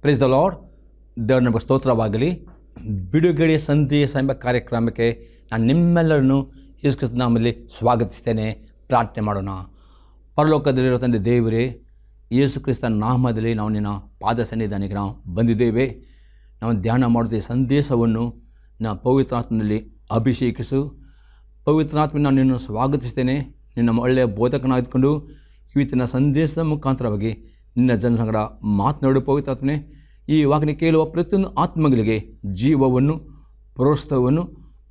Praise the lord. ದೇವರ ನಮಗೆ ಸ್ತೋತ್ರವಾಗಲಿ. ಬಿಡುಗಡೆ ಸಂದೇಶ ಎಂಬ ಕಾರ್ಯಕ್ರಮಕ್ಕೆ ನಾನು ನಿಮ್ಮೆಲ್ಲರನ್ನು ಯೇಸು ಕ್ರಿಸ್ತನ ನಾಮದಲ್ಲಿ ಸ್ವಾಗತಿಸ್ತೇನೆ. ಪ್ರಾರ್ಥನೆ ಮಾಡೋಣ. ಪರಲೋಕದಲ್ಲಿರೋ ತಂದೆ ದೇವರೇ, ಯೇಸು ಕ್ರಿಸ್ತನ ನಾಮದಲ್ಲಿ ನಾವು ನಿನ್ನ ಪಾದ ಸನ್ನಿಧಾನಕ್ಕೆ ನಾವು ಬಂದಿದ್ದೇವೆ. ನಾವು ಧ್ಯಾನ ಮಾಡುವ ಸಂದೇಶವನ್ನು ನಾವು ಪವಿತ್ರಾತ್ಮನಲ್ಲಿ ಅಭಿಷೇಕಿಸು. ಪವಿತ್ರಾತ್ಮ ನಾನು ನಿನ್ನನ್ನು ಸ್ವಾಗತಿಸ್ತೇನೆ. ನಿನ್ನ ಒಳ್ಳೆಯ ಬೋಧಕನಾಗಿದ್ಕೊಂಡು ಇವತ್ತಿನ ಸಂದೇಶದ ಮುಖಾಂತರವಾಗಿ ನಿನ್ನ ಜನಸಂಗಡ ಮಾತನಾಡು. ಪವಿತ್ರಾತ್ಮನೆ, ಈ ವಾಕ್ಯ ಕೇಳುವ ಪ್ರತಿಯೊಂದು ಆತ್ಮಗಳಿಗೆ ಜೀವವನ್ನು, ಪ್ರೋತ್ಸಾಹವನ್ನು,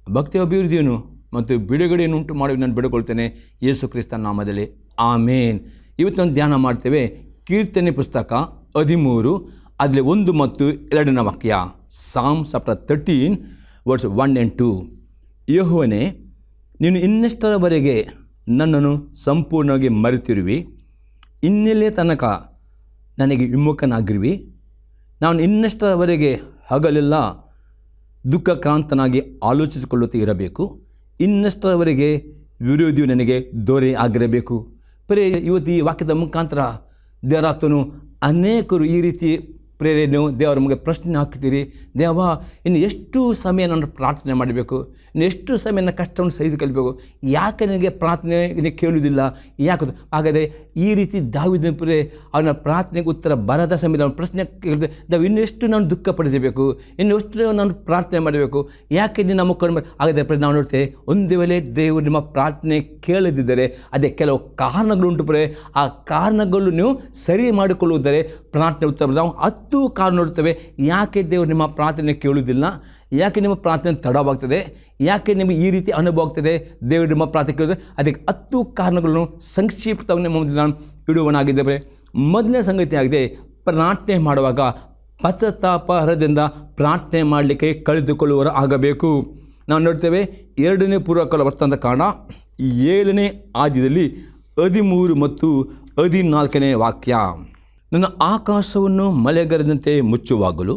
ಭಕ್ತಿಯ ಅಭಿವೃದ್ಧಿಯನ್ನು ಮತ್ತು ಬಿಡುಗಡೆಯನ್ನು ಉಂಟು ಮಾಡಿ ನಾನು ಬಿಡುಕೊಳ್ತೇನೆ ಯೇಸು ಕ್ರಿಸ್ತನ ನಾಮದಲ್ಲಿ, ಆಮೇನ್. ಇವತ್ತೊಂದು ಧ್ಯಾನ ಮಾಡ್ತೇವೆ. ಕೀರ್ತನೆ ಪುಸ್ತಕ 13 ಅದರಲ್ಲಿ 1 ಮತ್ತು 2ನೇ ವಾಕ್ಯ. ಸಾಮ್ ಚಾಪ್ಟರ್ 13 ವರ್ಸ್ 1 and 2. ಯೆಹೋವನೇ, ನೀನು ಇನ್ನೆಷ್ಟರವರೆಗೆ ನನ್ನನ್ನು ಸಂಪೂರ್ಣವಾಗಿ ಮರೆತಿರುವಿ? ಇನ್ನೆಲ್ಲೇ ತನಕ ನನಗೆ ವಿಮುಖನಾಗಿರುವಿ? ನಾನು ಇನ್ನೆಷ್ಟರವರೆಗೆ ಹಗಲೆಲ್ಲ ದುಃಖಕ್ರಾಂತನಾಗಿ ಆಲೋಚಿಸಿಕೊಳ್ಳುತ್ತಾ ಇರಬೇಕು? ಇನ್ನೆಷ್ಟರವರೆಗೆ ವಿರೋಧಿಯು ನನಗೆ ದೊರೆ ಆಗಿರಬೇಕು? ಇವತ್ತು ಈ ವಾಕ್ಯದ ಮುಖಾಂತರ ದೇವರಾತನು ಅನೇಕರು ಈ ರೀತಿ ಪ್ರೇರಣೆಯು ದೇವರ ನಮಗೆ ಪ್ರಶ್ನೆ ಹಾಕ್ತೀರಿ. ದೇವ, ಇನ್ನು ಎಷ್ಟು ಸಮಯ ನಾನು ಪ್ರಾರ್ಥನೆ ಮಾಡಬೇಕು? ಇನ್ನು ಎಷ್ಟು ಸಮಯ ನನ್ನ ಕಷ್ಟವನ್ನು ಸಹಿಸಿಕೊಳ್ಳಬೇಕು? ಯಾಕೆ ನನಗೆ ಪ್ರಾರ್ಥನೆ ಕೇಳುವುದಿಲ್ಲ? ಯಾಕೆ? ಹಾಗಾದರೆ ಈ ರೀತಿ ದಾವೀದನ ಪ್ರಿಯರೇ, ಅವನ ಪ್ರಾರ್ಥನೆಗೆ ಉತ್ತರ ಬರದ ಸಮಯದಲ್ಲಿ ಅವನ ಪ್ರಶ್ನೆ ಕೇಳಿದೆ, ದೇವ ಇನ್ನೆಷ್ಟು ನಾನು ದುಃಖಪಡಿಸಬೇಕು? ಇನ್ನೆಷ್ಟು ನಾನು ಪ್ರಾರ್ಥನೆ ಮಾಡಬೇಕು? ಯಾಕೆ ನಿನ್ನ ಮುಖವನ್ನು ಹಾಗಾದರೆ ನಾವು ನೋಡ್ತೇವೆ, ಒಂದು ವೇಳೆ ದೇವರು ನಿಮ್ಮ ಪ್ರಾರ್ಥನೆ ಕೇಳದಿದ್ದರೆ ಅದೇ ಕೆಲವು ಕಾರಣಗಳುಂಟು. ಆ ಕಾರಣಗಳು ನೀವು ಸರಿ ಮಾಡಿಕೊಳ್ಳುವುದರೆ ಪ್ರಾರ್ಥನೆ ಉತ್ತರ. ನಾವು 10 ಕಾರಣ ನೋಡ್ತೇವೆ ಯಾಕೆ ದೇವರು ನಿಮ್ಮ ಪ್ರಾರ್ಥನೆ ಕೇಳುವುದಿಲ್ಲ, ಯಾಕೆ ನಿಮ್ಮ ಪ್ರಾರ್ಥನೆ ತಡವಾಗ್ತದೆ, ಯಾಕೆ ನಿಮಗೆ ಈ ರೀತಿ ಅನುಭವ ಆಗ್ತದೆ, ದೇವರು ನಿಮ್ಮ ಪ್ರಾರ್ಥನೆ ಕೇಳಿದ್ರೆ. ಅದಕ್ಕೆ 10 ಕಾರಣಗಳನ್ನು ಸಂಕ್ಷಿಪ್ತವಾಗಿ ಮುಂದೆ ನಾನು ಇಡುವನಾಗಿದ್ದೇವೆ. ಮೊದಲನೇ ಸಂಗತಿ ಆಗಿದೆ, ಪ್ರಾರ್ಥನೆ ಮಾಡುವಾಗ ಪಶ್ಚಾತ್ತಾಪ ಹೃದಯದಿಂದ ಪ್ರಾರ್ಥನೆ ಮಾಡಲಿಕ್ಕೆ ಕಳೆದುಕೊಳ್ಳುವವರು ಆಗಬೇಕು. ನಾವು ನೋಡ್ತೇವೆ 2ನೇ ಪೂರ್ವಕಾಲ ವರ್ತಮಾನ ಕಾಂಡ 7ನೇ ಆದ್ಯದಲ್ಲಿ 13 ಮತ್ತು 14ನೇ ವಾಕ್ಯ. ನನ್ನ ಆಕಾಶವನ್ನು ಮಳೆಗರೆದಂತೆ ಮುಚ್ಚುವಾಗಲೂ,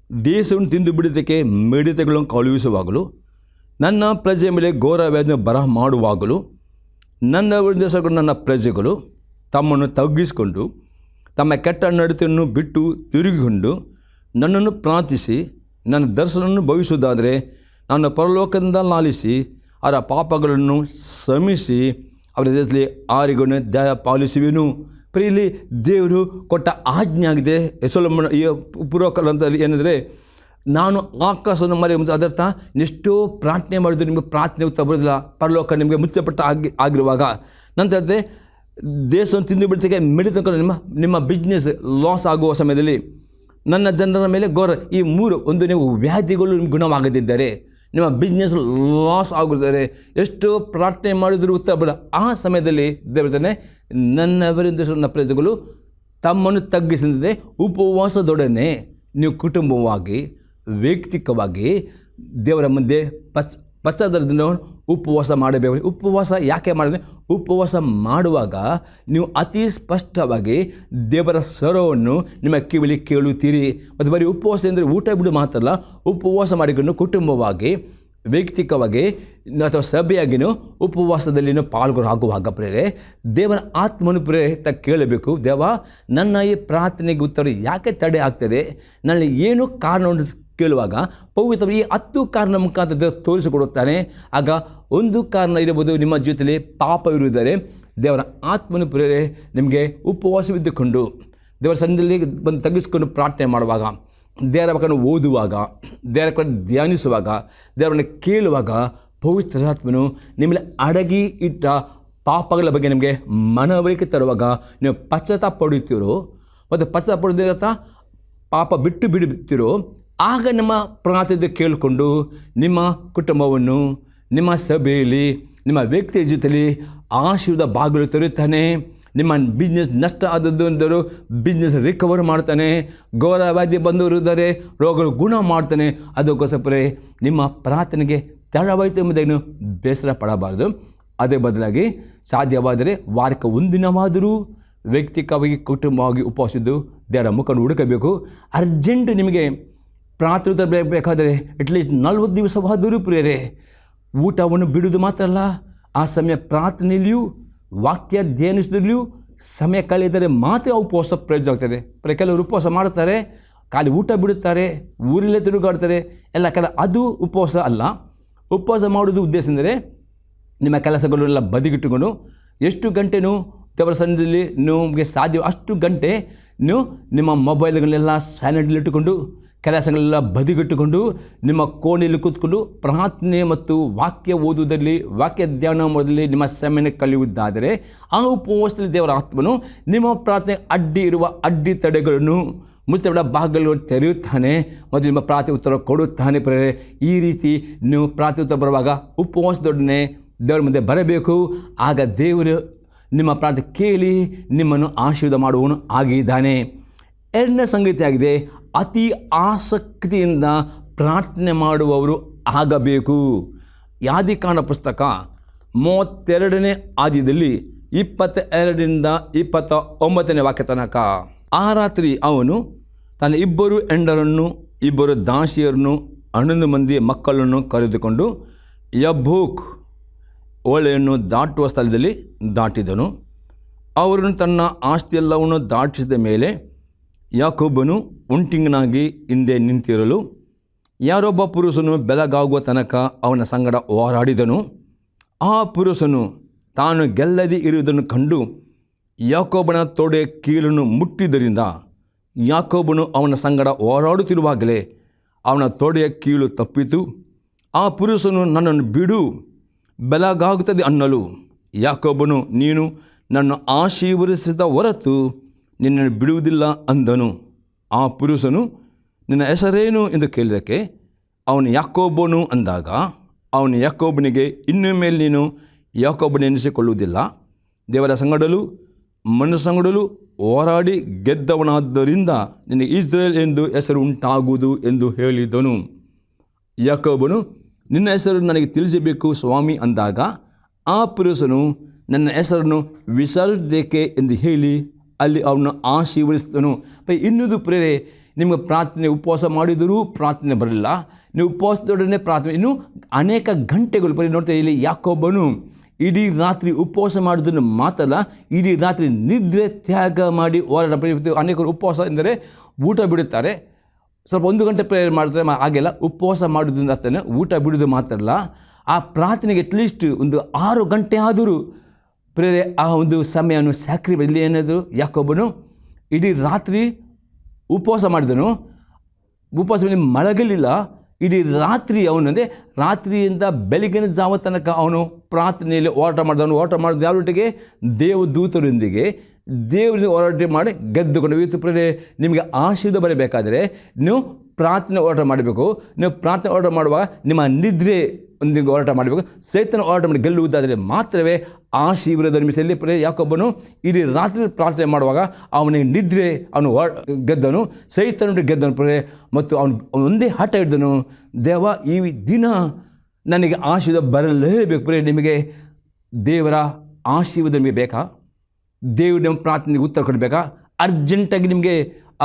ದೇಶವನ್ನು ತಿಂದು ಬಿಡುವುದಕ್ಕೆ ಮಿಡತೆಗಳನ್ನು ಕಳುಹಿಸುವಾಗಲೂ, ನನ್ನ ಪ್ರಜೆಯ ಮೇಲೆ ಘೋರ ವ್ಯಾಧಿಯನ್ನು ಬರಹ ಮಾಡುವಾಗಲೂ, ನನ್ನ ಪ್ರಜೆಗಳು ತಮ್ಮನ್ನು ತಗ್ಗಿಸಿಕೊಂಡು ತಮ್ಮ ಕೆಟ್ಟ ನಡತೆಯನ್ನು ಬಿಟ್ಟು ತಿರುಗಿಕೊಂಡು ನನ್ನನ್ನು ಪ್ರಾರ್ಥಿಸಿ ನನ್ನ ದರ್ಶನವನ್ನು ಭವಿಸುವುದಾದರೆ ನಾನು ಪರಲೋಕದಿಂದ ಲಾಲಿಸಿ ಅವರ ಪಾಪಗಳನ್ನು ಶ್ರಮಿಸಿ ಅವರ ದೇಶದಲ್ಲಿ ಆರಿಗಳನ್ನು ದಯ ಪಾಲಿಸುವೆನು. ಇಲ್ಲಿ ದೇವರು ಕೊಟ್ಟ ಆಜ್ಞೆ ಆಗಿದೆ. ಸೊಲೊಮೋನ ಈ ಪೂರ್ವಕಾಲದಲ್ಲಿ ಏನಂದರೆ, ನಾನು ಆಕಾಶವನ್ನು ಮರೆ ಅದರ್ಥ ಎಷ್ಟೋ ಪ್ರಾರ್ಥನೆ ಮಾಡಿದ್ರು ನಿಮಗೆ ಪ್ರಾರ್ಥನೆ ಉತ್ತರ ಬರೋದಿಲ್ಲ, ಪರಲೋಕ ನಿಮಗೆ ಮುಚ್ಚಪಟ್ಟ ಆಗಿರುವಾಗ. ನಂತರ ದೇಶವನ್ನು ತಿಂದು ಬಿಡ್ತಕ್ಕೆ ಮಿಡಿತ ನಿಮ್ಮ ಬಿಸ್ನೆಸ್ ಲಾಸ್ ಆಗುವ ಸಮಯದಲ್ಲಿ ನನ್ನ ಜನರ ಮೇಲೆ ಘೋರ ಈ 3 ಒಂದು ನೀವು ವ್ಯಾಧಿಗಳು ನಿಮ್ಗೆ ಗುಣವಾಗದಿದ್ದರೆ, ನಿಮ್ಮ ಬಿಸ್ನೆಸ್ ಲಾಸ್ ಆಗಿದ್ದಾರೆ, ಎಷ್ಟೋ ಪ್ರಾರ್ಥನೆ ಮಾಡಿದರೂ ಉತ್ತರ ಬರಲ್ಲ. ಆ ಸಮಯದಲ್ಲಿ ದೇವರೇ, ನನ್ನವರಿಂದ ನನ್ನ ಪ್ರಜೆಗಳು ತಮ್ಮನ್ನು ತಗ್ಗಿಸಿದೆ ಉಪವಾಸದೊಡನೆ ನೀವು ಕುಟುಂಬವಾಗಿ ವೈಯಕ್ತಿಕವಾಗಿ ದೇವರ ಮುಂದೆ ಪಶ್ಚಾತ್ತಾಪದಿಂದ ಉಪವಾಸ ಮಾಡಬೇಕು. ಉಪವಾಸ ಯಾಕೆ ಮಾಡಿದ್ರೆ, ಉಪವಾಸ ಮಾಡುವಾಗ ನೀವು ಅತಿ ಸ್ಪಷ್ಟವಾಗಿ ದೇವರ ಸ್ವರವನ್ನು ನಿಮ್ಮ ಕಿವಿಲಿ ಕೇಳುತ್ತೀರಿ. ಮತ್ತು ಬರೀ ಉಪವಾಸ ಅಂದರೆ ಊಟ ಬಿಡು ಮಾತ್ರ ಅಲ್ಲ, ಉಪವಾಸ ಮಾಡಿಕೊಂಡು ಕುಟುಂಬವಾಗಿ ವೈಯಕ್ತಿಕವಾಗಿ ಅಥವಾ ಸಭೆಯಾಗಿನೂ ಉಪವಾಸದಲ್ಲಿನೂ ಪಾಲ್ಗೊಳ್ಳುವಾಗ ಪ್ರೇರೆ ದೇವರ ಆತ್ಮನು ಪ್ರೇರೆ ಕೇಳಬೇಕು. ದೇವ, ನನ್ನ ಈ ಪ್ರಾರ್ಥನೆಗೆ ಉತ್ತರ ಯಾಕೆ ತಡೆ ಆಗ್ತದೆ, ನನ್ನ ಏನು ಕಾರಣವನ್ನು ಕೇಳುವಾಗ ಪವಿತ್ರ ಈ 10 ಕಾರಣ ಮುಖಾಂತರ ತೋರಿಸಿಕೊಡುತ್ತಾನೆ. ಆಗ ಒಂದು ಕಾರಣ ಇರಬಹುದು, ನಿಮ್ಮ ಜೊತೆಯಲ್ಲಿ ಪಾಪ ಇರುವುದರೆ ದೇವರ ಆತ್ಮನು ಪ್ರೇರೆ ನಿಮಗೆ ಉಪವಾಸವಿದ್ದುಕೊಂಡು ದೇವರ ಸನ್ನಿಧಿಯಲ್ಲಿ ಬಂದು ತಗ್ಗಿಸಿಕೊಂಡು ಪ್ರಾರ್ಥನೆ ಮಾಡುವಾಗ, ದೇವರ ಬಗ್ಗೆ ಓದುವಾಗ, ದೇವರ ಕಡೆ ಧ್ಯಾನಿಸುವಾಗ, ದೇವರನ್ನು ಕೇಳುವಾಗ ಪವಿತ್ರಾತ್ಮನು ನಿಮ್ಮಲ್ಲಿ ಅಡಗಿ ಇಟ್ಟ ಪಾಪಗಳ ಬಗ್ಗೆ ನಿಮಗೆ ಮನವರಿಕೆ ತರುವಾಗ ನೀವು ಪಶ್ಚಾತ್ತಾಪ ಪಡುತ್ತೀರೋ ಮತ್ತು ಪಶ್ಚಾತ್ತಾಪ ಪಡೆದಿರತ್ತ ಪಾಪ ಬಿಟ್ಟು ಬಿಡುತ್ತೀರೋ, ಆಗ ನಮ್ಮ ಪ್ರಾರ್ಥನೆ ಕೇಳಿಕೊಂಡು ನಿಮ್ಮ ಕುಟುಂಬವನ್ನು, ನಿಮ್ಮ ಸಭೆಯಲ್ಲಿ, ನಿಮ್ಮ ವ್ಯಕ್ತಿಯ ಜೊತೆಯಲ್ಲಿ ಆಶೀರ್ವಾದ ಬಾಗಿಲು ತೆರೆಯುತ್ತಾನೆ. ನಿಮ್ಮ ಬಿಸ್ನೆಸ್ ನಷ್ಟ ಆದದ್ದು ಬಿಸ್ನೆಸ್ ರಿಕವರ್ ಮಾಡ್ತಾನೆ. ಘೋರವ್ಯಾಧಿ ಬಂದವರು ಇದ್ದಾರೆ, ರೋಗಗಳು ಗುಣ ಮಾಡ್ತಾನೆ. ಅದಕ್ಕೋಸ್ಕರ ನಿಮ್ಮ ಪ್ರಾರ್ಥನೆಗೆ ತಡವಾಯಿತು ಎಂಬುದನ್ನು ಬೇಸರ ಪಡಬಾರ್ದು. ಅದೇ ಬದಲಾಗಿ ಸಾಧ್ಯವಾದರೆ ವಾರಕ್ಕೆ 1 ದಿನವಾದರೂ ವೈಯಕ್ತಿಕವಾಗಿ ಕುಟುಂಬವಾಗಿ ಉಪವಾಸಿದ್ದು ದೇವರ ಮುಖವನ್ನು ಹುಡುಕಬೇಕು. ಅರ್ಜೆಂಟ್ ನಿಮಗೆ ಪ್ರಾರ್ಥನೆ ಬೇಕಾದರೆ ಅಟ್ಲೀಸ್ಟ್ 40 ದಿವಸವಾದರೂ ಪ್ರಿಯರೇ ಊಟವನ್ನು ಬಿಡುವುದು ಮಾತ್ರ ಅಲ್ಲ, ಆ ಸಮಯ ಪ್ರಾರ್ಥನೆಯಲ್ಲಿಯೂ ವಾಕ್ಯ ಧ್ಯಾನಿಸಿದಲ್ಲಿಯೂ ಸಮಯ ಕಳೆದರೆ ಮಾತ್ರ ಉಪವಾಸ ಪ್ರಯೋಜನ ಆಗ್ತದೆ. ಕೆಲವರು ಉಪವಾಸ ಮಾಡ್ತಾರೆ, ಖಾಲಿ ಊಟ ಬಿಡುತ್ತಾರೆ, ಊರಲ್ಲೇ ತಿರುಗಾಡ್ತಾರೆ ಎಲ್ಲ ಅದು ಉಪವಾಸ ಅಲ್ಲ. ಉಪವಾಸ ಮಾಡೋದು ಉದ್ದೇಶ ಎಂದರೆ ನಿಮ್ಮ ಕೆಲಸಗಳನ್ನೆಲ್ಲ ಬದಿಗಿಟ್ಟುಕೊಂಡು ಎಷ್ಟು ಗಂಟೆನೂ ದೇವರ ಸನ್ನಿಧಿಯಲ್ಲಿ ನಿಮಗೆ ಸಾಧ್ಯ ಅಷ್ಟು ಗಂಟೆ ನೀವು ನಿಮ್ಮ ಮೊಬೈಲ್ಗಳನ್ನೆಲ್ಲ ಸೈಲೆಂಟಲ್ಲಿಟ್ಟುಕೊಂಡು ಕೆಲಸಗಳೆಲ್ಲ ಬದಿಗಿಟ್ಟುಕೊಂಡು ನಿಮ್ಮ ಕೋಣೆಯಲ್ಲಿ ಕೂತ್ಕೊಂಡು ಪ್ರಾರ್ಥನೆ ಮತ್ತು ವಾಕ್ಯ ಓದುವುದರಲ್ಲಿ, ವಾಕ್ಯ ಧ್ಯಾನ ಮಾಡೋದ್ರಲ್ಲಿ ನಿಮ್ಮ ಸಮಯನ ಕಳೆಯುವುದಾದರೆ ಆ ಉಪವಾಸದಲ್ಲಿ ದೇವರ ಆತ್ಮನು ನಿಮ್ಮ ಪ್ರಾರ್ಥನೆ ಅಡ್ಡಿ ಇರುವ ಅಡ್ಡಿ ತಡೆಗಳನ್ನು ಮುಚ್ಚಿಬಿಡ ಭಾಗಗಳನ್ನು ತೆರೆಯುತ್ತಾನೆ ಮತ್ತು ನಿಮ್ಮ ಪ್ರಾರ್ಥನೆ ಉತ್ತರ ಕೊಡುತ್ತಾನೆ. ಈ ರೀತಿ ನೀವು ಪ್ರಾರ್ಥನೆ ಉತ್ತರ ಬರುವಾಗ ಉಪವಾಸದೊಡನೆ ದೇವರ ಮುಂದೆ ಬರಬೇಕು. ಆಗ ದೇವರು ನಿಮ್ಮ ಪ್ರಾರ್ಥನೆ ಕೇಳಿ ನಿಮ್ಮನ್ನು ಆಶೀರ್ವಾದ ಮಾಡುವವನು ಆಗಿದ್ದಾನೆ. ಎರಡನೇ ಸಂಗತಿಯಾಗಿದೆ, ಅತಿ ಆಸಕ್ತಿಯಿಂದ ಪ್ರಾರ್ಥನೆ ಮಾಡುವವರು ಆಗಬೇಕು. ಆದಿಕಾಂಡ ಪುಸ್ತಕ 32ನೇ ಅಧ್ಯಾಯದಲ್ಲಿ 22ರಿಂದ 29ನೇ ವಾಕ್ಯ ತನಕ. ಆ ರಾತ್ರಿ ಅವನು ತನ್ನ 2 ಹೆಂಡರನ್ನು 2 ದಾಸಿಯರನ್ನು 11 ಮಂದಿ ಮಕ್ಕಳನ್ನು ಕರೆದುಕೊಂಡು ಯಬ್ಬೋಕ್ ಹೊಳೆಯನ್ನು ದಾಟುವ ಸ್ಥಳದಲ್ಲಿ ದಾಟಿದನು. ಅವರನ್ನು ತನ್ನ ಆಸ್ತಿಯೆಲ್ಲವನ್ನು ದಾಟಿಸಿದ ಮೇಲೆ ಯಾಕೋಬನು ಒಂಟಿಗನಾಗಿ ಹಿಂದೆ ನಿಂತಿರಲು ಯಾರೊಬ್ಬ ಪುರುಷನು ಬೆಳಗಾಗುವ ತನಕ ಅವನ ಸಂಗಡ ಹೋರಾಡಿದನು. ಆ ಪುರುಷನು ತಾನು ಗೆಲ್ಲದೆ ಇರುವುದನ್ನು ಕಂಡು ಯಾಕೋಬನ ತೊಡೆ ಕೀಲನ್ನು ಮುಟ್ಟಿದ್ದರಿಂದ ಯಾಕೋಬನು ಅವನ ಸಂಗಡ ಹೋರಾಡುತ್ತಿರುವಾಗಲೇ ಅವನ ತೊಡೆಯ ಕೀಲು ತಪ್ಪಿತು. ಆ ಪುರುಷನು ನನ್ನನ್ನು ಬಿಡು, ಬೆಳಗಾಗುತ್ತದೆ ಅನ್ನಲು ಯಾಕೋಬನು ನೀನು ನನ್ನ ಆಶೀರ್ವದಿಸಿದ ಹೊರತು ನಿನ್ನನ್ನು ಬಿಡುವುದಿಲ್ಲ ಅಂದನು. ಆ ಪುರುಷನು ನಿನ್ನ ಹೆಸರೇನು ಎಂದು ಕೇಳಿದಕ್ಕೆ ಅವನು ಯಾಕೋಬನು ಅಂದಾಗ ಅವನು ಯಾಕೋಬನಿಗೆ ಇನ್ನು ಮೇಲೆ ನೀನು ಯಾಕೋಬನೆನಿಸಿಕೊಳ್ಳುವುದಿಲ್ಲ, ದೇವರ ಸಂಗಡಲು ಮನುಷ್ಯ ಸಂಗಡಲು ಹೋರಾಡಿ ಗೆದ್ದವನಾದ್ದರಿಂದ ನಿನಗೆ ಇಸ್ರೇಲ್ ಎಂದು ಹೆಸರು ಉಂಟಾಗುವುದು ಎಂದು ಹೇಳಿದನು. ಯಾಕೋಬನು ನಿನ್ನ ಹೆಸರು ನನಗೆ ತಿಳಿಸಬೇಕು ಸ್ವಾಮಿ ಅಂದಾಗ ಆ ಪುರುಷನು ನನ್ನ ಹೆಸರನ್ನು ವಿಚಾರಿಸಬೇಕೆ ಎಂದು ಹೇಳಿ ಅಲ್ಲಿ ಅವನು ಆಶೀರ್ವದಿಸಿದನು. ಇನ್ನೊಂದು ಪ್ರೇರೆ, ನಿಮಗೆ ಪ್ರಾರ್ಥನೆ ಉಪವಾಸ ಮಾಡಿದರೂ ಪ್ರಾರ್ಥನೆ ಬರಲಿಲ್ಲ, ನೀವು ಉಪವಾಸದೊಡನೆ ಪ್ರಾರ್ಥನೆ ಇನ್ನೂ ಅನೇಕ ಗಂಟೆಗಳು ನೋಡ್ತಾ ಇಲ್ಲಿ ಯಾಕೋಬನು ಇಡೀ ರಾತ್ರಿ ಉಪವಾಸ ಮಾಡೋದನ್ನು ಮಾತಲ್ಲ, ಇಡೀ ರಾತ್ರಿ ನಿದ್ರೆ ತ್ಯಾಗ ಮಾಡಿ ಹೋರಾಟ. ಅನೇಕರು ಉಪವಾಸ ಎಂದರೆ ಊಟ ಬಿಡುತ್ತಾರೆ, ಸ್ವಲ್ಪ 1 ಗಂಟೆ ಪ್ರೇಯರ್ ಮಾಡ್ತಾರೆ, ಹಾಗೆಲ್ಲ ಉಪವಾಸ ಮಾಡೋದ್ರಿಂದ ಅರ್ಥನೇ ಊಟ ಬಿಡೋದು ಮಾತ್ರ ಅಲ್ಲ, ಆ ಪ್ರಾರ್ಥನೆಗೆ ಅಟ್ಲೀಸ್ಟ್ ಒಂದು 6 ಗಂಟೆ ಆದರೂ ಪ್ರೇರೆ ಆ ಒಂದು ಸಮಯವನ್ನು ಸ್ಯಾಕ್ರಿಫೈಸ್. ಇಲ್ಲಿ ಏನಾದರೂ ಯಾಕೋಬನು ಇಡೀ ರಾತ್ರಿ ಉಪವಾಸ ಮಾಡಿದನು, ಉಪವಾಸದಲ್ಲಿ ಮಲಗಲಿಲ್ಲ, ಇಡೀ ರಾತ್ರಿ ಅವನಂದರೆ ರಾತ್ರಿಯಿಂದ ಬೆಳಗಿನ ಜಾವ ತನಕ ಅವನು ಪ್ರಾರ್ಥನೆಯಲ್ಲಿ ಹೋರಾಟ ಮಾಡಿದ ಯಾರೊಟ್ಟಿಗೆ ದೇವದೂತರೊಂದಿಗೆ ದೇವರಿಗೆ ಹೋರಾಟ ಮಾಡಿ ಗೆದ್ದುಕೊಂಡು. ಇವತ್ತು ಪ್ರೇರೆ ನಿಮಗೆ ಆಶೀರ್ವಾದ ಬರಬೇಕಾದರೆ ನೀವು ಪ್ರಾರ್ಥನೆ ಹೋರಾಟ ಮಾಡಬೇಕು. ನೀವು ಪ್ರಾರ್ಥನೆ ಹೋರಾಟ ಮಾಡುವಾಗ ನಿಮ್ಮ ನಿದ್ರೆ ಒಂದಿಗೆ ಹೋರಾಟ ಮಾಡಬೇಕು. ಸೈತನ ಹೋರಾಟ ಮಾಡಿ ಗೆಲ್ಲುವುದಾದರೆ ಮಾತ್ರವೇ ಆಶೀರ್ವಾದ ನಿರ್ಮಿಸಲಿ. ಪ್ರೇರೆ ಯಾಕೊಬ್ಬನು ಇಡೀ ರಾತ್ರಿ ಪ್ರಾರ್ಥನೆ ಮಾಡುವಾಗ ಅವನಿಗೆ ನಿದ್ರೆ, ಅವನು ಗೆದ್ದನು, ಸೈತನ ಗೆದ್ದನು ಪ್ರೇರೆ. ಮತ್ತು ಅವನು ಒಂದೇ ಹಠ ಹಿಡಿದನು, ದೇವ ಈ ದಿನ ನನಗೆ ಆಶೀರ್ವಾದ ಬರಲೇಬೇಕು. ಪ್ರೇರೆ ನಿಮಗೆ ದೇವರ ಆಶೀರ್ವಾದ ನಿಮಗೆ ಬೇಕಾ? ದೇವರು ನಿಮ್ಮ ಪ್ರಾರ್ಥನೆಗೆ ಉತ್ತರ ಕೊಡಬೇಕಾ? ಅರ್ಜೆಂಟಾಗಿ ನಿಮಗೆ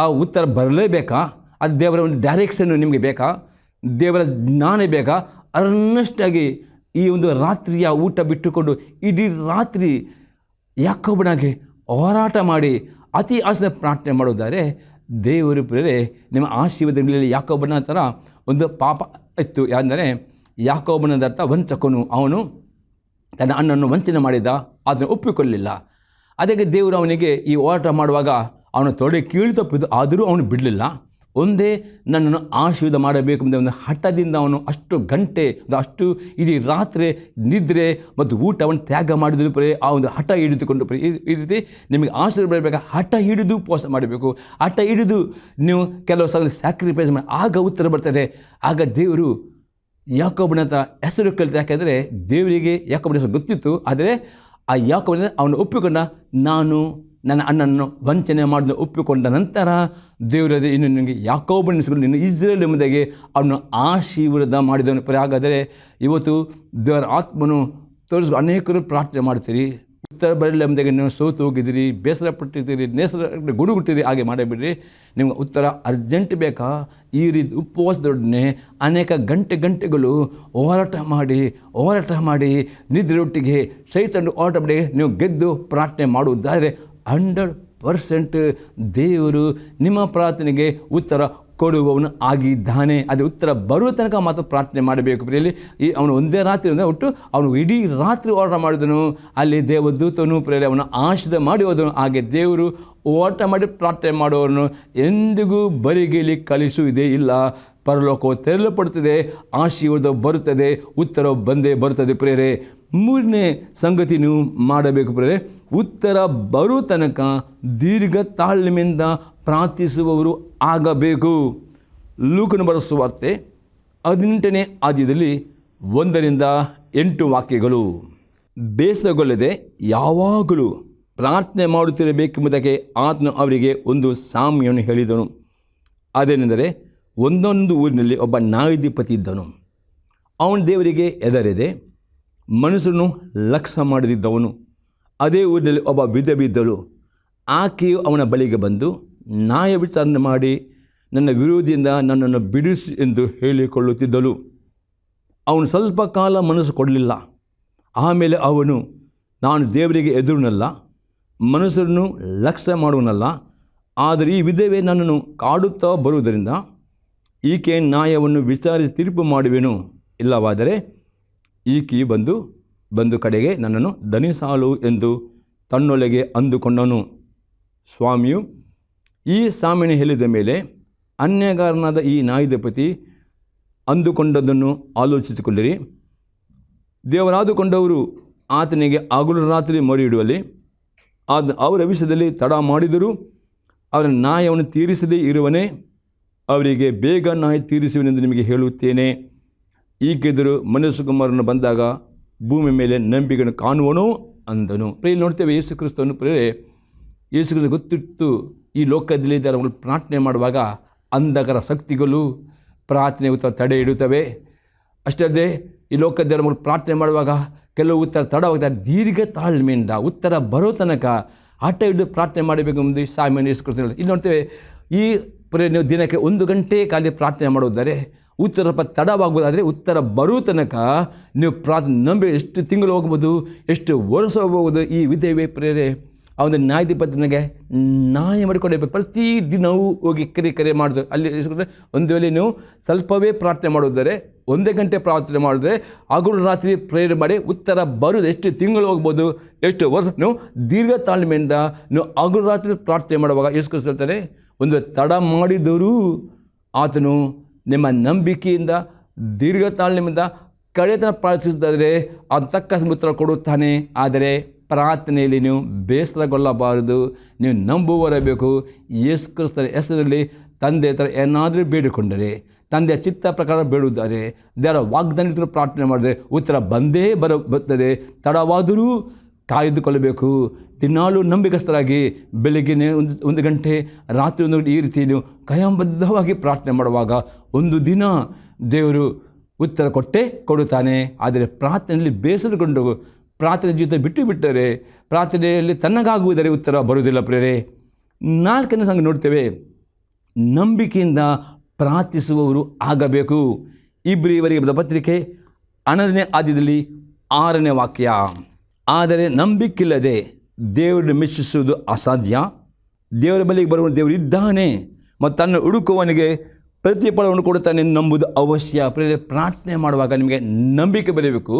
ಆ ಉತ್ತರ ಬರಲೇಬೇಕಾ? ಅದು ದೇವರ ಒಂದು ಡೈರೆಕ್ಷನ್ನು ನಿಮಗೆ ಬೇಕಾ? ದೇವರ ಜ್ಞಾನ ಬೇಕಾ? ಅರ್ನೆಸ್ಟಾಗಿ ಈ ಒಂದು ರಾತ್ರಿಯ ಊಟ ಬಿಟ್ಟುಕೊಂಡು ಇಡೀ ರಾತ್ರಿ ಯಾಕೋಬನಾಗಿ ಹೋರಾಟ ಮಾಡಿ ಅತಿ ಆಸೆ ಪ್ರಾರ್ಥನೆ ಮಾಡೋದಾದರೆ ದೇವರು ಪ್ರೇರೆ ನಿಮ್ಮ ಆಶೀರ್ವಾದ ಮೇಲೆ ಯಾಕೋಬನ ಥರ ಒಂದು ಪಾಪ ಇತ್ತು. ಯಾಕೆಂದರೆ ಯಾಕೋಬನದ ಅರ್ಥ ವಂಚಕನು. ಅವನು ತನ್ನ ಅಣ್ಣನ್ನು ವಂಚನೆ ಮಾಡಿದ, ಅದನ್ನು ಒಪ್ಪಿಕೊಳ್ಳಲಿಲ್ಲ. ಅದಕ್ಕೆ ದೇವರು ಅವನಿಗೆ ಈ ಹೋರಾಟ ಮಾಡುವಾಗ ಅವನ ತೊಡೆ ಕೀಳು ತಪ್ಪಿದ್ದು, ಆದರೂ ಅವನು ಬಿಡಲಿಲ್ಲ. ಒಂದೇ ನನ್ನನ್ನು ಆಶೀರ್ವಾದ ಮಾಡಬೇಕು ಎಂಬ ಒಂದು ಹಠದಿಂದ ಅವನು ಅಷ್ಟು ಗಂಟೆ, ಅಷ್ಟು ಇಡೀ ರಾತ್ರಿ ನಿದ್ರೆ ಮತ್ತು ಊಟವನ್ನು ತ್ಯಾಗ ಮಾಡಿದ್ರು ಪ್ರೇರೆ. ಆ ಒಂದು ಹಠ ಹಿಡಿದುಕೊಂಡು ಈ ರೀತಿ ನಿಮಗೆ ಆಶೀರ್ವಾದ ಬರಬೇಕು. ಹಠ ಹಿಡಿದು ಉಪವಾಸ ಮಾಡಬೇಕು. ಹಠ ಹಿಡಿದು ನೀವು ಕೆಲವು ಸಲ ಸ್ಯಾಕ್ರಿಫೈಸ್ ಮಾಡಿ, ಆಗ ಉತ್ತರ ಬರ್ತದೆ. ಆಗ ದೇವರು ಯಾಕೋಬನ ಹತ್ರ ಹೆಸರು ಕಲಿತು. ಯಾಕೆಂದರೆ ದೇವರಿಗೆ ಯಾಕೋಬನ ಹೆಸರು ಗೊತ್ತಿತ್ತು, ಆದರೆ ಆ ಯಾಕೋಬನ ಅವನು ಒಪ್ಪಿಕೊಂಡ. ನಾನು ನನ್ನ ಅಣ್ಣನನ್ನು ವಂಚನೆ ಮಾಡೋದು ಒಪ್ಪಿಕೊಂಡ ನಂತರ ದೇವರದೇ ಇನ್ನು ನಿನಗೆ ಯಾಕೋಬನ ಹೆಸರು ನಿನ್ನ ಇಸ್ರೇಲ್ ಎಂಬುದಾಗಿ ಅವನು ಆಶೀರ್ವಾದ ಮಾಡಿದವನು. ಹಾಗಾದರೆ ಇವತ್ತು ದೇವರ ಆತ್ಮನು ತೋರಿಸ್ಕೊಂಡು ಅನೇಕರು ಪ್ರಾರ್ಥನೆ ಮಾಡ್ತೀರಿ, ಉತ್ತರ ಬರಲಿಲ್ಲ ಎಂಬುದಾಗಿ ನೀವು ಸೋತು ಹೋಗಿದ್ದೀರಿ, ಬೇಸರ ಪಟ್ಟಿದ್ದೀರಿ, ಗುಡುಗುಟ್ಟಿರಿ. ಹಾಗೆ ಮಾಡಬೇಡ್ರಿ. ನಿಮ್ಗೆ ಉತ್ತರ ಅರ್ಜೆಂಟ್ ಬೇಕಾ? ಈ ರೀತಿ ಉಪವಾಸದೊಡನೆ ಅನೇಕ ಗಂಟೆಗಳು ಹೋರಾಟ ಮಾಡಿ ನಿದ್ರೆಯೊಟ್ಟಿಗೆ ಸೈತನ್ನು ಹೋರಾಟ ಮಾಡಿ ನೀವು ಗೆದ್ದು ಪ್ರಾರ್ಥನೆ ಮಾಡುವುದಾದರೆ 100% ದೇವರು ನಿಮ್ಮ ಪ್ರಾರ್ಥನೆಗೆ ಉತ್ತರ ಕೊಡುವವನು ಆಗಿದ್ದಾನೆ. ಅದೇ ಉತ್ತರ ಬರುವ ತನಕ ಮಾತ್ರ ಪ್ರಾರ್ಥನೆ ಮಾಡಬೇಕು. ಪ್ರಿಯಲ್ಲಿ ಅವನು ಒಂದೇ ರಾತ್ರಿ ಒಟ್ಟು ಅವನು ಇಡೀ ರಾತ್ರಿ ಓಟ ಮಾಡಿದನು. ಅಲ್ಲಿ ದೇವದೂತನು ಪ್ರಿಯಲ್ಲಿ ಅವನು ಆಶೀರ್ವಾದ ಮಾಡಿ ಹೋದನು. ಹಾಗೆ ದೇವರು ಓಟ ಮಾಡಿ ಪ್ರಾರ್ಥನೆ ಮಾಡುವವನು ಎಂದಿಗೂ ಬರಿಗೇಲಿ ಕಲಿಸುವುದೇ ಇಲ್ಲ. ಪರಲೋಕವು ತೆರಳಲ್ಪಡುತ್ತದೆ, ಆಶೀರ್ವಾದ ಬರುತ್ತದೆ, ಉತ್ತರ ಬಂದೇ ಬರುತ್ತದೆ. ಪ್ರೇರೆ ಮೂರನೇ ಸಂಗತಿ ನೀವು ಮಾಡಬೇಕು ಪ್ರೇರೆ, ಉತ್ತರ ಬರೋ ತನಕ ದೀರ್ಘ ತಾಳ್ಮೆಯಿಂದ ಪ್ರಾರ್ಥಿಸುವವರು ಆಗಬೇಕು. ಲೂಕನ ಬರೆದ ಸುವಾರ್ತೆ 18ನೇ ಅಧ್ಯಾಯದಲ್ಲಿ 1-8 ವಾಕ್ಯಗಳು. ಬೇಸರಗೊಳ್ಳದೆ ಯಾವಾಗಲೂ ಪ್ರಾರ್ಥನೆ ಮಾಡುತ್ತಿರಬೇಕೆಂಬುದಕ್ಕೆ ಆತನು ಅವರಿಗೆ ಒಂದು ಸಾಮ್ಯವನ್ನು ಹೇಳಿದನು. ಅದೇನೆಂದರೆ, ಒಂದೊಂದು ಊರಿನಲ್ಲಿ ಒಬ್ಬ ನ್ಯಾಯಾಧಿಪತಿ ಇದ್ದನು. ಅವನು ದೇವರಿಗೆ ಹೆದರದೆ ಮನುಷ್ಯರನ್ನು ಲಕ್ಷ್ಯ ಮಾಡದಿದ್ದವನು. ಅದೇ ಊರಿನಲ್ಲಿ ಒಬ್ಬ ವಿಧವೆ ಇದ್ದಳು. ಆಕೆಯು ಅವನ ಬಳಿಗೆ ಬಂದು ನ್ಯಾಯ ವಿಚಾರಣೆ ಮಾಡಿ ನನ್ನ ವಿರೋಧಿಯಿಂದ ನನ್ನನ್ನು ಬಿಡಿಸು ಎಂದು ಹೇಳಿಕೊಳ್ಳುತ್ತಿದ್ದಳು. ಅವನು ಸ್ವಲ್ಪ ಕಾಲ ಮನಸ್ಸು ಕೊಡಲಿಲ್ಲ. ಆಮೇಲೆ ಅವನು, ನಾನು ದೇವರಿಗೆ ಎದುರುನಲ್ಲ, ಮನುಷ್ಯರನ್ನು ಲಕ್ಷ್ಯ ಮಾಡುವನಲ್ಲ, ಆದರೆ ಈ ವಿಧವೆ ನನ್ನನ್ನು ಕಾಡುತ್ತಾ ಬರುವುದರಿಂದ ಈಕೆ ನ್ಯಾಯವನ್ನು ವಿಚಾರಿಸಿ ತೀರ್ಪು ಮಾಡುವೆನು. ಇಲ್ಲವಾದರೆ ಈಕೆಯು ಬಂದು ಕಡೆಗೆ ನನ್ನನ್ನು ದಣಿಸಾಲು ಎಂದು ತನ್ನೊಳಗೆ ಅಂದುಕೊಂಡನು. ಸ್ವಾಮಿಯು ಈ ಸಾಮ್ಯವನ್ನು ಹೇಳಿದ ಮೇಲೆ ಅನ್ಯಗಾರನಾದ ಈ ನ್ಯಾಯಾಧಿಪತಿ ಅಂದುಕೊಂಡದ್ದನ್ನು ಆಲೋಚಿಸಿಕೊಳ್ಳಿರಿ. ದೇವರಾದುಕೊಂಡವರು ಆತನಿಗೆ ಹಗಲು ರಾತ್ರಿ ಮೊರೆಯಿಡುವಲ್ಲಿ ಅವರ ವಿಷಯದಲ್ಲಿ ತಡ ಮಾಡಿದರೂ ಅವರ ನ್ಯಾಯವನ್ನು ತೀರಿಸದೇ ಇರುವನೇ. ಅವರಿಗೆ ಬೇಗ ನ್ಯಾಯ ತೀರಿಸುವೆನೆಂದು ನಿಮಗೆ ಹೇಳುತ್ತೇನೆ. ಈಗೆದುರು ಮನುಷ್ಯಕುಮಾರನು ಬಂದಾಗ ಭೂಮಿ ಮೇಲೆ ನಂಬಿಕೆಯನ್ನು ಕಾಣುವನು ಅಂದನು. ಪ್ರೇರೆ ನೋಡ್ತೇವೆ, ಯೇಸು ಕ್ರಿಸ್ತನು ಪ್ರೇರೆ ಯೇಸು ಕ್ರಿಸ್ತ ಗೊತ್ತಿತ್ತು ಈ ಲೋಕದಲ್ಲಿ ಅವಗಳು ಪ್ರಾರ್ಥನೆ ಮಾಡುವಾಗ ಅಂಧಕರ ಶಕ್ತಿಗಳು ಪ್ರಾರ್ಥನೆ ಉತ್ತರ ತಡೆ ಇಡುತ್ತವೆ. ಅಷ್ಟೇ ಅಲ್ಲದೆ ಈ ಲೋಕದಲ್ಲಿ ಪ್ರಾರ್ಥನೆ ಮಾಡುವಾಗ ಕೆಲವು ಉತ್ತರ ತಡವಾಗ್ತಾರೆ. ದೀರ್ಘ ತಾಳ್ಮೆಯಿಂದ ಉತ್ತರ ಬರೋ ತನಕ ಆಟ ಹಿಡಿದು ಪ್ರಾರ್ಥನೆ ಮಾಡಬೇಕು ಎಂಬುದು ಸಾಮಾನ್ಯ ಯೇಸು ಕ್ರಿಸ್ತ. ಇಲ್ಲಿ ನೋಡ್ತೇವೆ, ಈ ನೀವು ದಿನಕ್ಕೆ 1 ಗಂಟೆ ಕಾಲ ಪ್ರಾರ್ಥನೆ ಮಾಡುವುದಾದರೆ ಉತ್ತರ ತಡವಾಗ್ಬೋದಾದರೆ ಉತ್ತರ ಬರೋ ತನಕ ನೀವು ಪ್ರಾರ್ಥನೆ ನಂಬಿ ಎಷ್ಟು ತಿಂಗಳು ಹೋಗ್ಬೋದು, ಎಷ್ಟು ವರ್ಷ ಹೋಗ್ಬೋದು. ಈ ವಿಧವೆ ಪ್ರೇರೆ ಅವನ ನ್ಯಾಯಾಧಿಪತಿನಿಗೆ ನ್ಯಾಯ ಮಾಡಿಕೊಡಬೇಕು. ಪ್ರತಿ ದಿನವೂ ಹೋಗಿ ಕರೆ ಮಾಡಿದ್ರು. ಅಲ್ಲಿ ಒಂದು ವೇಳೆ ನೀವು ಸ್ವಲ್ಪವೇ ಪ್ರಾರ್ಥನೆ ಮಾಡುವುದಾದರೆ 1 ಗಂಟೆ ಪ್ರಾರ್ಥನೆ ಮಾಡಿದ್ರೆ ಹಗಲು ರಾತ್ರಿ ಪ್ರೇರಣೆ ಮಾಡಿ ಉತ್ತರ ಬರೋದು ಎಷ್ಟು ತಿಂಗಳು ಹೋಗ್ಬೋದು, ಎಷ್ಟು ವರ್ಷ. ನೀವು ದೀರ್ಘ ತಾಳ್ಮೆಯಿಂದ ನೀವು ಹಗಲು ರಾತ್ರಿ ಪ್ರಾರ್ಥನೆ ಮಾಡುವಾಗ ಯೇಸು ಹೇಳ್ತಾರೆ, ಒಂದು ತಡ ಮಾಡಿದರೂ ಆತನು ನಿಮ್ಮ ನಂಬಿಕೆಯಿಂದ ದೀರ್ಘ ತಾಳ್ಮೆಯಿಂದ ಕಡೆತನ ಪ್ರಾರ್ಥಿಸಿದಾದರೆ ಅದು ತಕ್ಕ ಉತ್ತರ ಕೊಡುತ್ತಾನೆ. ಆದರೆ ಪ್ರಾರ್ಥನೆಯಲ್ಲಿ ನೀವು ಬೇಸರಗೊಳ್ಳಬಾರದು, ನೀವು ನಂಬುವರಬೇಕು. ಯೇಸು ಕ್ರಿಸ್ತನ ಹೆಸರಲ್ಲಿ ತಂದೆ ಹತ್ರ ಏನಾದರೂ ಬೇಡಿಕೊಂಡರೆ, ತಂದೆಯ ಚಿತ್ತ ಪ್ರಕಾರ ಬೇಡುತ್ತಾರೆ, ದೇವರ ವಾಗ್ದಾನ ಪ್ರಾರ್ಥನೆ ಮಾಡಿದರೆ ಉತ್ತರ ಬಂದೇ ಬರ್ತದೆ. ತಡವಾದರೂ ಕಾಯ್ದುಕೊಳ್ಳಬೇಕು. ದಿನಾಲೂ ನಂಬಿಕಸ್ಥರಾಗಿ ಬೆಳಗ್ಗೆ 1 ಗಂಟೆ, ರಾತ್ರಿ 1 ಗಂಟೆ, ಈ ರೀತಿ ನೀವು ಕಾಯಂಬದ್ಧವಾಗಿ ಪ್ರಾರ್ಥನೆ ಮಾಡುವಾಗ ಒಂದು ದಿನ ದೇವರು ಉತ್ತರ ಕೊಡುತ್ತಾನೆ. ಆದರೆ ಪ್ರಾರ್ಥನೆಯಲ್ಲಿ ಬೇಸರಗೊಂಡು ಪ್ರಾರ್ಥನೆ ಜೀವಿತ ಬಿಟ್ಟರೆ ಪ್ರಾರ್ಥನೆಯಲ್ಲಿ ತನ್ನಗಾಗುವುದರೆ ಉತ್ತರ ಬರುವುದಿಲ್ಲ. ಪ್ರೇರೆ 4ನೇ ಸಂಘ ನೋಡ್ತೇವೆ, ನಂಬಿಕೆಯಿಂದ ಪ್ರಾರ್ಥಿಸುವವರು ಆಗಬೇಕು. ಇಬ್ರಿಯವರಿಗೆ ಬರೆದ ಪತ್ರಿಕೆ 11ನೇ ಅಧ್ಯಾಯದಲ್ಲಿ 6ನೇ ವಾಕ್ಯ. ಆದರೆ ನಂಬಿಕೆಯಿಲ್ಲದೆ ದೇವರನ್ನು ಮೆಚ್ಚಿಸುವುದು ಅಸಾಧ್ಯ. ದೇವರ ಬಳಿಗೆ ಬರುವ ದೇವರು ಇದ್ದಾನೆ ಮತ್ತು ತನ್ನ ಹುಡುಕುವವನಿಗೆ ಪ್ರತಿಫಲವನ್ನು ಕೊಡುತ್ತಾನೆ ನಂಬುದು ಅವಶ್ಯ. ಪ್ರಾರ್ಥನೆ ಮಾಡುವಾಗ ನಿಮಗೆ ನಂಬಿಕೆ ಬರಬೇಕು.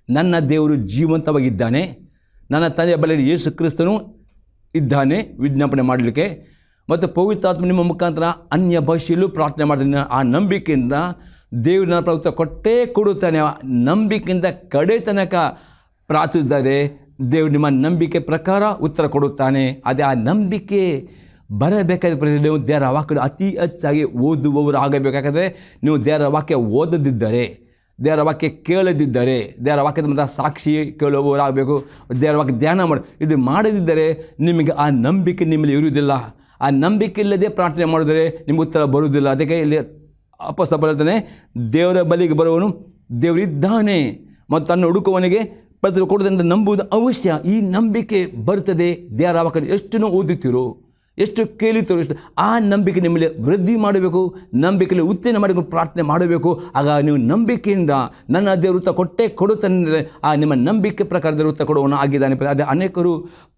ನನ್ನ ದೇವರು ಜೀವಂತವಾಗಿದ್ದಾನೆ, ನನ್ನ ತಂದೆಯ ಬಳಿಯಲ್ಲಿ ಯೇಸು ಕ್ರಿಸ್ತನು ಇದ್ದಾನೆ ವಿಜ್ಞಾಪನೆ ಮಾಡಲಿಕ್ಕೆ, ಮತ್ತು ಪವಿತ್ರಾತ್ಮ ನಿಮ್ಮ ಮುಖಾಂತರ ಅನ್ಯ ಭಾಷೆಯಲ್ಲೂ ಪ್ರಾರ್ಥನೆ ಮಾಡ್ತಾನೆ. ಆ ನಂಬಿಕೆಯಿಂದ ದೇವರು ನನ್ನ ಪ್ರಭುತ್ವ ಕೊಡುತ್ತಾನೆ. ನಂಬಿಕೆಯಿಂದ ಕಡೆ ತನಕ ಪ್ರಾರ್ಥಿಸಿದರೆ ದೇವರು ನಿಮ್ಮ ನಂಬಿಕೆ ಪ್ರಕಾರ ಉತ್ತರ ಕೊಡುತ್ತಾನೆ. ಅದೇ ಆ ನಂಬಿಕೆ ಬರಬೇಕಾದ್ರೆ ನೀವು ದೇವರ ವಾಕ್ಯ ಅತಿ ಹೆಚ್ಚಾಗಿ ಓದುವವರು ಆಗಬೇಕು. ಯಾಕಂದರೆ ನೀವು ದೇವರ ವಾಕ್ಯ ಓದದಿದ್ದರೆ, ದೇವರ ವಾಕ್ಯ ಕೇಳದಿದ್ದರೆ, ದೇವರ ವಾಕ್ಯದ ಮುಂದೆ ಸಾಕ್ಷಿ ಕೇಳುವವರಾಗಬೇಕು. ದೇವರ ವಾಕ್ಯ ಧ್ಯಾನ ಇದು ಮಾಡದಿದ್ದರೆ ನಿಮಗೆ ಆ ನಂಬಿಕೆ ನಿಮ್ಮಲ್ಲಿ ಇರುವುದಿಲ್ಲ. ಆ ನಂಬಿಕೆ ಇಲ್ಲದೆ ಪ್ರಾರ್ಥನೆ ಮಾಡಿದರೆ ನಿಮಗೆ ಉತ್ತರ ಬರುವುದಿಲ್ಲ. ಅದಕ್ಕೆ ಇಲ್ಲಿ ಅಪೊಸ್ತಲ ಹೇಳ್ತಾನೆ, ದೇವರ ಬಳಿಗೆ ಬರುವವನು ದೇವರಿದ್ದಾನೆ ಮತ್ತು ತನ್ನ ಹುಡುಕುವವನಿಗೆ ಪ್ರತಿ ಕೊಡುವುದರಿಂದ ನಂಬುವುದು ಅವಶ್ಯ. ಈ ನಂಬಿಕೆ ಬರ್ತದೆ. ದೇವರ ವಾಕ್ಯ ಎಷ್ಟು ಓದುತ್ತೀರೋ, ಎಷ್ಟು ಕೇಳಿ ತೋರಿಸ್ತು ಆ ನಂಬಿಕೆ ನಿಮ್ಮಲ್ಲಿ ವೃದ್ಧಿ ಮಾಡಬೇಕು, ನಂಬಿಕೆಯಲ್ಲಿ ಉತ್ತೇಜನ ಮಾಡಿಕೊಂಡು ಪ್ರಾರ್ಥನೆ ಮಾಡಬೇಕು. ಆಗ ನೀವು ನಂಬಿಕೆಯಿಂದ ನನ್ನ ದೇವರು ಉತ್ತರ ಕೊಟ್ಟೇ ಕೊಡುತ್ತಾನೆ, ಆ ನಿಮ್ಮ ನಂಬಿಕೆ ಪ್ರಕಾರದ ಉತ್ತರ ಕೊಡುವನು ಆಗಿದ್ದಾನೆ. ಅದೇ ಅನೇಕರು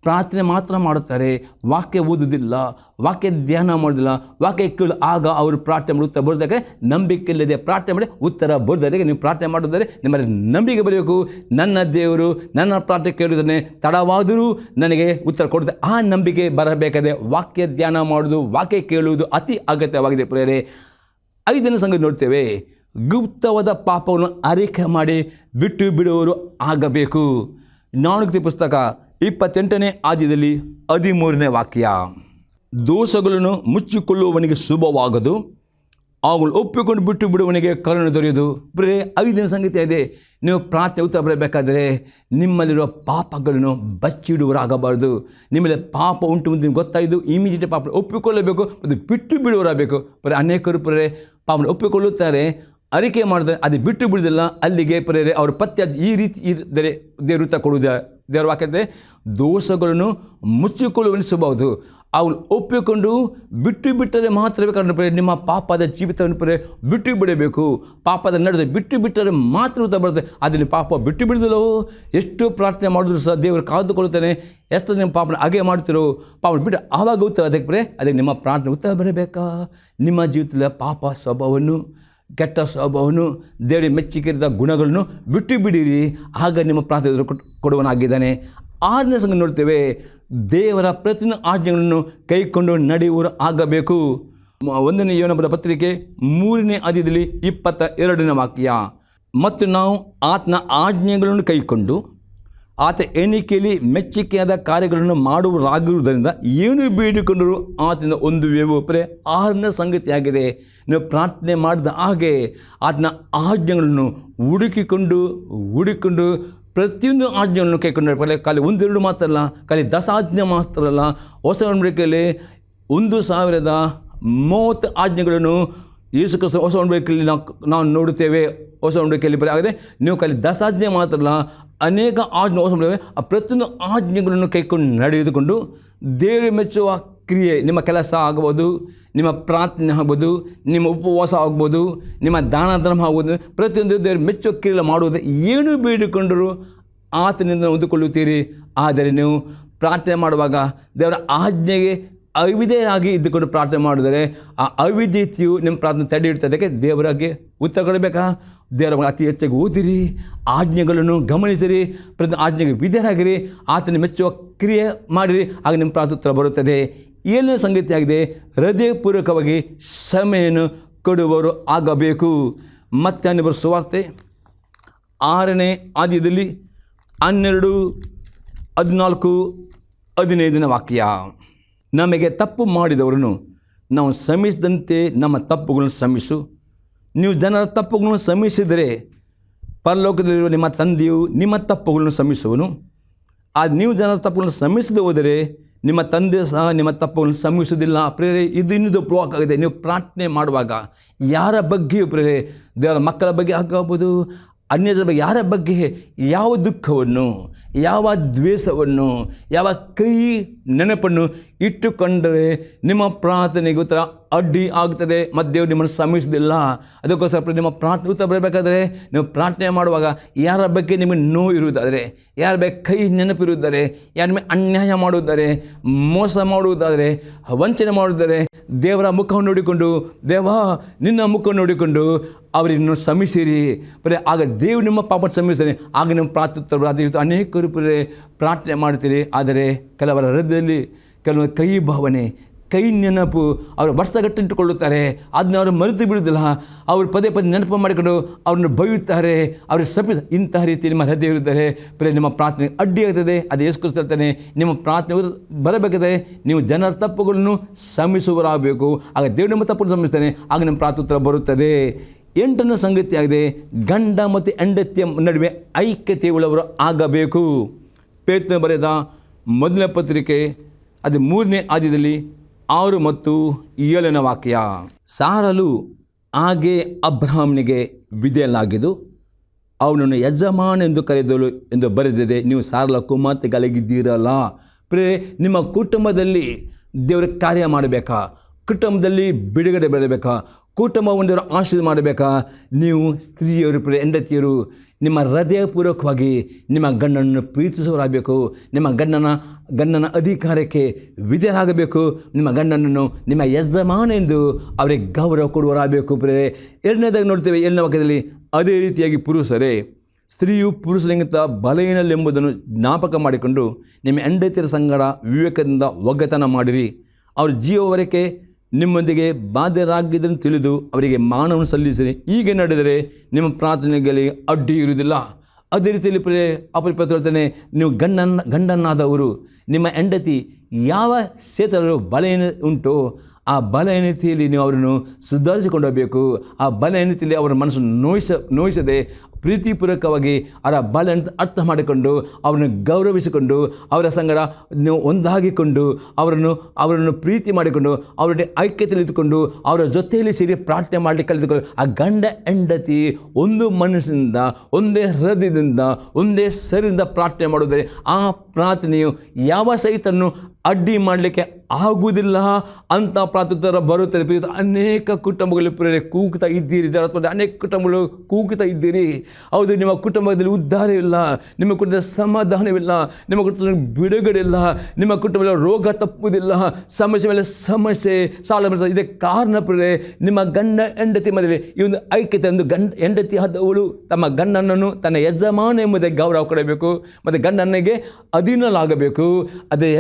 ಪ್ರಾರ್ಥನೆ ಮಾತ್ರ ಮಾಡುತ್ತಾರೆ, ವಾಕ್ಯ ಓದುವುದಿಲ್ಲ, ವಾಕ್ಯ ಧ್ಯಾನ ಮಾಡೋದಿಲ್ಲ, ವಾಕ್ಯ ಕೇಳು, ಆಗ ಅವರು ಪ್ರಾರ್ಥನೆ ಮಾಡಿ ಉತ್ತರ ಬರೋದಕ್ಕೆ ನಂಬಿಕೆ ಇಲ್ಲದೆ ಪ್ರಾರ್ಥನೆ ಮಾಡಿ ಉತ್ತರ ಬರೋದಕ್ಕೆ ನೀವು ಪ್ರಾರ್ಥನೆ ಮಾಡಿದರೆ ನಿಮ್ಮಲ್ಲಿ ನಂಬಿಕೆ ಬರಬೇಕು. ನನ್ನ ದೇವರು ನನ್ನ ಪ್ರಾರ್ಥನೆ ಕೇಳುವುದನ್ನೇ ತಡವಾದರೂ ನನಗೆ ಉತ್ತರ ಕೊಡುತ್ತೆ, ಆ ನಂಬಿಕೆ ಬರಬೇಕಾದ್ರೆ ವಾಕ್ಯ ಧ್ಯಾನ ಮಾಡುವುದು, ವಾಕ್ಯ ಕೇಳುವುದು ಅತಿ ಅಗತ್ಯವಾಗಿದೆ. ಪ್ರಿಯರೇ, 5ನೇ ಸಂಗತಿ ನೋಡ್ತೇವೆ, ಗುಪ್ತವಾದ ಪಾಪವನ್ನು ಅರಿಕೆ ಮಾಡಿ ಬಿಟ್ಟು ಬಿಡುವವರು ಆಗಬೇಕು. ಜ್ಞಾನೋಕ್ತಿ ಪುಸ್ತಕ 28ನೇ ಅಧ್ಯಾಯದಲ್ಲಿ 13ನೇ ವಾಕ್ಯ, ದೋಷಗಳನ್ನು ಮುಚ್ಚಿಕೊಳ್ಳುವವನಿಗೆ ಶುಭವಾಗದು, ಅವುಗಳು ಒಪ್ಪಿಕೊಂಡು ಬಿಟ್ಟು ಬಿಡುವವನಿಗೆ ಕರುಣೆ ದೊರೆಯುವುದು. ಬರೀ 5ನೇ ಸಂಗತಿ ಇದೆ, ನೀವು ಪ್ರಾರ್ಥನೆ ಉತ್ತರ ಬರಬೇಕಾದರೆ ನಿಮ್ಮಲ್ಲಿರುವ ಪಾಪಗಳನ್ನು ಬಚ್ಚಿಡುವರಾಗಬಾರ್ದು. ನಿಮ್ಮಲ್ಲಿ ಪಾಪ ಉಂಟು ಅಂತ ಗೊತ್ತಾಯಿತು, ಇಮಿಡಿಯೇಟ್ ಪಾಪ ಒಪ್ಪಿಕೊಳ್ಳಬೇಕು ಮತ್ತು ಬಿಟ್ಟು ಬಿಡುವರಾಗಬೇಕು. ಬರೀ ಅನೇಕರು ಪಾಪವನ್ನು ಒಪ್ಪಿಕೊಳ್ಳುತ್ತಾರೆ, ಅರಿಕೆ ಮಾಡಿದ್ರೆ ಅದು ಬಿಟ್ಟು ಬಿಡುವುದಿಲ್ಲ, ಅಲ್ಲಿಗೆ ಪ್ರೇರೆ ಅವರು ಪತ್ಯ ಈ ರೀತಿ ಇದ್ದರೆ ದೇವರು ಉತ್ತರ ಕೊಡುವುದ. ದೇವರ ವಾಕ್ಯತೆ ದೋಷಗಳನ್ನು ಮುಚ್ಚಿಕೊಳ್ಳುವನು ಶುಭವುದು, ಅವಳು ಒಪ್ಪಿಕೊಂಡು ಬಿಟ್ಟು ಬಿಟ್ಟರೆ ಮಾತ್ರವೇ. ಕಾರಣ ನಿಮ್ಮ ಪಾಪದ ಜೀವಿತವನ್ನು ಬಿಟ್ಟು ಬಿಡಬೇಕು, ಪಾಪದ ನಡೆದು ಬಿಟ್ಟು ಬಿಟ್ಟರೆ ಮಾತ್ರ ಉತ್ತರ ಬರುತ್ತೆ. ಅದರಲ್ಲಿ ಪಾಪ ಬಿಟ್ಟು ಬಿಡುವುದಿಲ್ಲವೋ, ಎಷ್ಟು ಪ್ರಾರ್ಥನೆ ಮಾಡಿದ್ರು ಸಹ ದೇವರು ಕಾದುಕೊಳ್ಳುತ್ತಾನೆ. ಎಷ್ಟು ನಿಮ್ಮ ಪಾಪನ ಹಾಗೆ ಮಾಡ್ತಿರೋ ಪಾಪ ಬಿಟ್ಟು ಆವಾಗ ಉತ್ತರ ಅದಕ್ಕೆ ನಿಮ್ಮ ಪ್ರಾರ್ಥನೆ ಉತ್ತರ ಬರಬೇಕಾ. ನಿಮ್ಮ ಜೀವಿತದ ಪಾಪ ಸ್ವಭಾವವನ್ನು, ಕೆಟ್ಟ ಸ್ವಭಾವವನ್ನು, ದೇವರಿಗೆ ಮೆಚ್ಚಿಕೆರಿದ ಗುಣಗಳನ್ನು ಬಿಟ್ಟು ಬಿಡಿರಿ, ಆಗ ನಿಮ್ಮ ಪ್ರಾರ್ಥನೆ ಕೊಡುವನಾಗಿದ್ದಾನೆ. 6ನೇ ಸಂಗತಿ ನೋಡ್ತೇವೆ, ದೇವರ ಪ್ರತಿಯೊಂದು ಆಜ್ಞೆಗಳನ್ನು ಕೈಕೊಂಡು ನಡೆಯುವರು ಆಗಬೇಕು. 1ನೇ ಯೋಹನ ಪತ್ರಿಕೆ 3ನೇ ಅಧ್ಯಾಯದಲ್ಲಿ 22ನೇ ವಾಕ್ಯ, ಮತ್ತು ನಾವು ಆತನ ಆಜ್ಞೆಗಳನ್ನು ಕೈಕೊಂಡು ಆತ ಎಣಿಕೆಯಲ್ಲಿ ಮೆಚ್ಚಿಕೆಯಾದ ಕಾರ್ಯಗಳನ್ನು ಮಾಡುವರಾಗಿರುವುದರಿಂದ ಏನು ಬೇಡಿಕೊಂಡರೂ ಆತನ ಹೊಂದುವೆವು. 6ನೇ ಸಂಗತಿಯಾಗಿದೆ, ನೀವು ಪ್ರಾರ್ಥನೆ ಮಾಡಿದ ಹಾಗೆ ಆತನ ಆಜ್ಞೆಗಳನ್ನು ಹುಡುಕಿಕೊಂಡು ಪ್ರತಿಯೊಂದು ಆಜ್ಞೆಗಳನ್ನು ಕೈಕೊಂಡು, ಖಾಲಿ 1-2 ಮಾತ್ರ ಅಲ್ಲ, ಖಾಲಿ 10 ಆಜ್ಞೆ ಮಾತ್ರ ಅಲ್ಲ, ಹೊಸ ಒಡಂಬಡಿಕೆಯಲ್ಲಿ 1030 ಆಜ್ಞೆಗಳನ್ನು ಯೇಸು ಕ್ರಿಸ್ತ ಹೊಸ ಒಡಂಬಡಿಕೆಯಲ್ಲಿ ನಾವು ನೋಡುತ್ತೇವೆ. ಹೊಸ ಒಡಂಬಡಿಕೆಯಲ್ಲಿ ಆಗದೆ ನೀವು ಖಾಲಿ 10 ಆಜ್ಞೆ ಮಾತ್ರ ಅಲ್ಲ, ಅನೇಕ ಆಜ್ಞೆ ಹೊಸ ಒಡಂಬಡಿಕೆ, ಆ ಪ್ರತಿಯೊಂದು ಆಜ್ಞೆಗಳನ್ನು ಕೈಕೊಂಡು ನಡೆದುಕೊಂಡು ದೇವರು ಮೆಚ್ಚುವ ಕ್ರಿಯೆ, ನಿಮ್ಮ ಕೆಲಸ ಆಗ್ಬೋದು, ನಿಮ್ಮ ಪ್ರಾರ್ಥನೆ ಆಗ್ಬೋದು, ನಿಮ್ಮ ಉಪವಾಸ ಆಗ್ಬೋದು, ನಿಮ್ಮ ದಾನ ಧರ್ಮ ಆಗ್ಬೋದು, ಪ್ರತಿಯೊಂದು ದೇವರು ಮೆಚ್ಚುವ ಕ್ರಿಯೆ ಮಾಡುವುದು ಏನು ಬೇಡಿಕೊಂಡರೂ ಆತನಿಂದ ಹೊಂದಿಕೊಳ್ಳುತ್ತೀರಿ. ಆದರೆ ನೀವು ಪ್ರಾರ್ಥನೆ ಮಾಡುವಾಗ ದೇವರ ಆಜ್ಞೆಗೆ ಅವಿಧೇಯರಾಗಿ ಇದ್ದುಕೊಂಡು ಪ್ರಾರ್ಥನೆ ಮಾಡಿದರೆ ಆ ಅವಿಧೇಯತೆಯು ನಿಮ್ಮ ಪ್ರಾರ್ಥನೆ ತಡೆ ಇಡ್ತದಕ್ಕೆ ದೇವರಾಗಿ ಉತ್ತರ ಕೊಡಬೇಕಾ. ದೇವರ ಅತಿ ಹೆಚ್ಚಾಗಿ ಓದಿರಿ, ಆಜ್ಞೆಗಳನ್ನು ಗಮನಿಸಿರಿ, ಪ್ರತಿ ಆಜ್ಞೆಗೆ ವಿಧೇಯರಾಗಿರಿ, ಆತನ ಮೆಚ್ಚುವ ಕ್ರಿಯೆ ಮಾಡಿರಿ, ಆಗ ನಿಮ್ಮ ಪ್ರಾರ್ಥನೆ ಉತ್ತರ ಬರುತ್ತದೆ. 7ನೇ ಸಂಗತಿಯಾಗಿದೆ, ಹೃದಯಪೂರ್ವಕವಾಗಿ ಕ್ಷಮೆಯನ್ನು ಕೊಡುವವರು ಆಗಬೇಕು. ಮತ್ತಾಯನ ಬರೆದ ಸುವಾರ್ತೆ 6ನೇ ಅಧ್ಯಾಯದಲ್ಲಿ 12, 14, 15ನೇ ವಾಕ್ಯ, ನಮಗೆ ತಪ್ಪು ಮಾಡಿದವರನ್ನು ನಾವು ಕ್ಷಮಿಸಿದಂತೆ ನಮ್ಮ ತಪ್ಪುಗಳನ್ನು ಕ್ಷಮಿಸು. ನೀವು ಜನರ ತಪ್ಪುಗಳನ್ನು ಕ್ಷಮಿಸಿದರೆ ಪರಲೋಕದಲ್ಲಿರುವ ನಿಮ್ಮ ತಂದೆಯು ನಿಮ್ಮ ತಪ್ಪುಗಳನ್ನು ಕ್ಷಮಿಸುವನು. ನೀವು ಜನರ ತಪ್ಪುಗಳನ್ನು ಕ್ಷಮಿಸದೆ ಹೋದರೆ ನಿಮ್ಮ ತಂದೆ ಸಹ ನಿಮ್ಮ ತಪ್ಪುಗಳನ್ನು ಕ್ಷಮಿಸುವುದಿಲ್ಲ. ಪ್ರೇರೆ, ಇದು ಇನ್ನೊಂದು ಬ್ಲಾಕ್ ಆಗಿದೆ. ನೀವು ಪ್ರಾರ್ಥನೆ ಮಾಡುವಾಗ ಯಾರ ಬಗ್ಗೆಯೂ ಪ್ರೇರೆ, ದೇವರ ಮಕ್ಕಳ ಬಗ್ಗೆ ಆಗಬಹುದು, ಅನ್ಯರ ಬಗ್ಗೆ, ಯಾರ ಬಗ್ಗೆ ಯಾವ ದುಃಖವನ್ನು, ಯಾವ ದ್ವೇಷವನ್ನು, ಯಾವ ಕೈ ನೆನಪನ್ನು ಇಟ್ಟುಕೊಂಡರೆ ನಿಮ್ಮ ಪ್ರಾರ್ಥನೆಗೆ ಉತ್ತರ ಅಡ್ಡಿ ಆಗ್ತದೆ ಮತ್ತು ದೇವರು ನಿಮ್ಮನ್ನು ಕ್ಷಮಿಸುವುದಿಲ್ಲ. ಅದಕ್ಕೋಸ್ಕರ ನಿಮ್ಮ ಪ್ರಾರ್ಥನೆ ಉತ್ತರ ಬರಬೇಕಾದ್ರೆ ನೀವು ಪ್ರಾರ್ಥನೆ ಮಾಡುವಾಗ ಯಾರ ಬಗ್ಗೆ ನಿಮಗೆ ನೋವು ಇರುವುದಾದರೆ, ಯಾರ ಬಗ್ಗೆ ಕೈ ನೆನಪಿರುವುದಾದರೆ, ಯಾರ ಮೇಲೆ ಅನ್ಯಾಯ ಮಾಡುವುದಾದರೆ, ಮೋಸ ಮಾಡುವುದಾದರೆ, ವಂಚನೆ ಮಾಡುವುದಾದರೆ, ದೇವರ ಮುಖವನ್ನು ನೋಡಿಕೊಂಡು, ದೇವ ನಿನ್ನ ಮುಖವನ್ನು ನೋಡಿಕೊಂಡು ಅವರನ್ನು ಕ್ಷಮಿಸಿರಿ. ಆಗ ದೇವರು ನಿಮ್ಮ ಪಾಪ ಕ್ಷಮಿಸ್ತಾನೆ. ಆಗ ನಿಮ್ಮ ಪ್ರಾರ್ಥನೆ ಉತ್ತರ. ಅನೇಕರು ಪ್ರಾರ್ಥನೆ ಮಾಡ್ತೀರಿ, ಆದರೆ ಕೆಲವರ ಹೃದಯದಲ್ಲಿ ಕೆಲವೊಂದು ಕೈ ಭಾವನೆ, ಕೈ ನೆನಪು ಅವರು ವರ್ಷಗಟ್ಟಿಟ್ಟುಕೊಳ್ಳುತ್ತಾರೆ. ಅದನ್ನ ಅವರು ಮರೆತು ಬಿಡುವುದಿಲ್ಲ. ಅವರು ಪದೇ ಪದೇ ನೆನಪು ಮಾಡಿಕೊಂಡು ಅವ್ರನ್ನ ಬೈಯುತ್ತಾರೆ, ಅವ್ರಿಗೆ ಶಪಿಸ. ಇಂತಹ ರೀತಿ ನಿಮ್ಮ ಹೃದಯ ಇರುತ್ತಾರೆ, ನಿಮ್ಮ ಪ್ರಾರ್ಥನೆ ಅಡ್ಡಿ ಆಗ್ತದೆ. ಅದು ಯೇಸು ಕ್ರಿಸ್ತ ಹೇಳ್ತಾನೆ, ನಿಮ್ಮ ಪ್ರಾರ್ಥನೆ ಬರಬೇಕಾದ್ರೆ ನೀವು ಜನರ ತಪ್ಪುಗಳನ್ನು ಕ್ಷಮಿಸುವರಾಗಬೇಕು. ಆಗ ದೇವರು ನಿಮ್ಮ ತಪ್ಪನ್ನು ಕ್ಷಮಿಸ್ತಾನೆ, ಆಗ ನಿಮ್ಮ ಪ್ರಾರ್ಥನೆ ಉತ್ತರ ಬರುತ್ತದೆ. 8ನೇ ಸಂಗತಿಯಾಗಿದೆ, ಗಂಡ ಮತ್ತು ಹೆಂಡತಿಯ ನಡುವೆ ಐಕ್ಯತೆ ಉಳ್ಳವರು ಆಗಬೇಕು. ಪೇತ್ರನು ಬರೆದ 1ನೇ ಪತ್ರಿಕೆ ಅದು 3ನೇ ಅಧ್ಯಾಯದಲ್ಲಿ 6 ಮತ್ತು 7ನೇ ವಾಕ್ಯ, ಸಾರಲು ಹಾಗೆ ಅಬ್ರಹಾಮನಿಗೆ ವಿಧೇಯನಾಗಿದ್ದು ಅವನನ್ನು ಯಜಮಾನ ಎಂದು ಕರೆದಳು ಎಂದು ಬರೆದಿದೆ. ನೀವು ಸಾರಲ ಕುಮಾರ್ತೆಗಳಿಗಿದ್ದೀರಲ್ಲ. ನಿಮ್ಮ ಕುಟುಂಬದಲ್ಲಿ ದೇವರ ಕಾರ್ಯ ಮಾಡಬೇಕಾ? ಕುಟುಂಬದಲ್ಲಿ ಬಿಡುಗಡೆ ಬರಬೇಕಾ? ಕುಟುಂಬವನ್ನು ದೇವರ ಆಶೀರ್ವಾದ ಮಾಡಬೇಕಾ? ನೀವು ಸ್ತ್ರೀಯರು, ಹೆಂಡತಿಯರು, ನಿಮ್ಮ ಹೃದಯಪೂರ್ವಕವಾಗಿ ನಿಮ್ಮ ಗಂಡನನ್ನು ಪ್ರೀತಿಸುವರಾಗಬೇಕು. ನಿಮ್ಮ ಗಂಡನ ಅಧಿಕಾರಕ್ಕೆ ವಿಧೇಯರಾಗಬೇಕು. ನಿಮ್ಮ ಗಂಡನನ್ನು ನಿಮ್ಮ ಯಜಮಾನ ಎಂದು ಅವರಿಗೆ ಗೌರವ ಕೊಡುವರಾಗಬೇಕು. ಎರಡನೇದಾಗಿ ನೋಡ್ತೇವೆ 7ನೇ ವಾಕ್ಯದಲ್ಲಿ, ಅದೇ ರೀತಿಯಾಗಿ ಪುರುಷರೇ, ಸ್ತ್ರೀಯು ಪುರುಷನಿಗಿಂತ ಬಲಹೀನಳೆಂಬುದನ್ನು ಜ್ಞಾಪಕ ಮಾಡಿಕೊಂಡು ನಿಮ್ಮ ಹೆಂಡತಿಯರ ಸಂಗಡ ವಿವೇಕದಿಂದ ಒಗ್ಗತನ ಮಾಡಿರಿ. ಅವ್ರ ಜೀವವರೆಗೆ ನಿಮ್ಮೊಂದಿಗೆ ಬಾಧ್ಯರಾಗಿದ್ದನ್ನು ತಿಳಿದು ಅವರಿಗೆ ಮಾನವನ್ನು ಸಲ್ಲಿಸಿರಿ. ಹೀಗೆ ನಡೆದರೆ ನಿಮ್ಮ ಪ್ರಾರ್ಥನೆಗಳಿಗೆ ಅಡ್ಡಿ ಇರುವುದಿಲ್ಲ. ಅದೇ ರೀತಿಯಲ್ಲಿ ಅಪರಿಪತ್ರ ಹೇಳ್ತಾನೆ, ನೀವು ಗಂಡನಾದವರು ನಿಮ್ಮ ಹೆಂಡತಿ ಯಾವ ಕ್ಷೇತ್ರಗಳು ಬಲಹೀನ ಉಂಟೋ ಆ ಬಲಹೀನತೆಯಲ್ಲಿ ನೀವು ಅವರನ್ನು ಸುಧಾರಿಸಿಕೊಂಡು ಹೋಗಬೇಕು. ಆ ಬಲಹೀನತೆಯಲ್ಲಿ ಅವರ ಮನಸ್ಸನ್ನು ನೋಯಿಸದೆ ಪ್ರೀತಿಪೂರ್ವಕವಾಗಿ ಅವರ ಬಲವನ್ನು ಅರ್ಥ ಮಾಡಿಕೊಂಡು ಅವರನ್ನು ಗೌರವಿಸಿಕೊಂಡು ಅವರ ಸಂಗಡ ನೀವು ಒಂದಾಗಿಕೊಂಡು ಅವರನ್ನು ಪ್ರೀತಿ ಮಾಡಿಕೊಂಡು ಅವರೊಂದಿಗೆ ಐಕ್ಯತೆಯಲ್ಲಿ ಇದ್ದುಕೊಂಡು ಅವರ ಜೊತೆಯಲ್ಲಿ ಸೇರಿ ಪ್ರಾರ್ಥನೆ ಮಾಡಲಿಕ್ಕೆ ಕಲಿತುಕೊಂಡು ಆ ಗಂಡ ಹೆಂಡತಿ ಒಂದು ಮನಸ್ಸಿನಿಂದ, ಒಂದೇ ಹೃದಯದಿಂದ, ಒಂದೇ ಶರೀರದಿಂದ ಪ್ರಾರ್ಥನೆ ಮಾಡುವುದರೆ ಆ ಪ್ರಾರ್ಥನೆಯು ಯಾವ ಸಹಿತನ್ನು ಅಡ್ಡಿ ಮಾಡಲಿಕ್ಕೆ ಆಗುವುದಿಲ್ಲ ಅಂತ ಪ್ರಾರ್ಥನೆ ಬರುತ್ತದೆ. ಅನೇಕ ಕುಟುಂಬಗಳಲ್ಲಿ ಕೂಗುತ್ತಾ ಇದ್ದೀರಿ, ಅನೇಕ ಕುಟುಂಬಗಳು ಕೂಗುತ್ತಾ ಇದ್ದೀರಿ. ಹೌದು, ನಿಮ್ಮ ಕುಟುಂಬದಲ್ಲಿ ಉದ್ಧಾರವಿಲ್ಲ, ನಿಮ್ಮ ಕುಟುಂಬದ ಸಮಾಧಾನವಿಲ್ಲ, ನಿಮ್ಮ ಕುಟುಂಬದಲ್ಲಿ ಬಿಡುಗಡೆ ಇಲ್ಲ, ನಿಮ್ಮ ಕುಟುಂಬದಲ್ಲಿ ರೋಗ ತಪ್ಪುವುದಿಲ್ಲ, ಸಮಸ್ಯೆ ಮೇಲೆ ಸಮಸ್ಯೆ, ಸಾಲ ಮೇಲೆ. ಇದಕ್ಕೆ ಕಾರಣ ನಿಮ್ಮ ಗಂಡ ಹೆಂಡತಿ ಮಧ್ಯೆ ಈ ಒಂದು ಐಕ್ಯತೆ. ಒಂದು ಹೆಂಡತಿ ಆದವಳು ತಮ್ಮ ಗಂಡನನ್ನು ತನ್ನ ಯಜಮಾನ ಎಂಬುದಾಗಿ ಗೌರವ ಕೊಡಬೇಕು ಮತ್ತು ಗಂಡನಿಗೆ ಅಧೀನಲಾಗಬೇಕು. ಅದೇ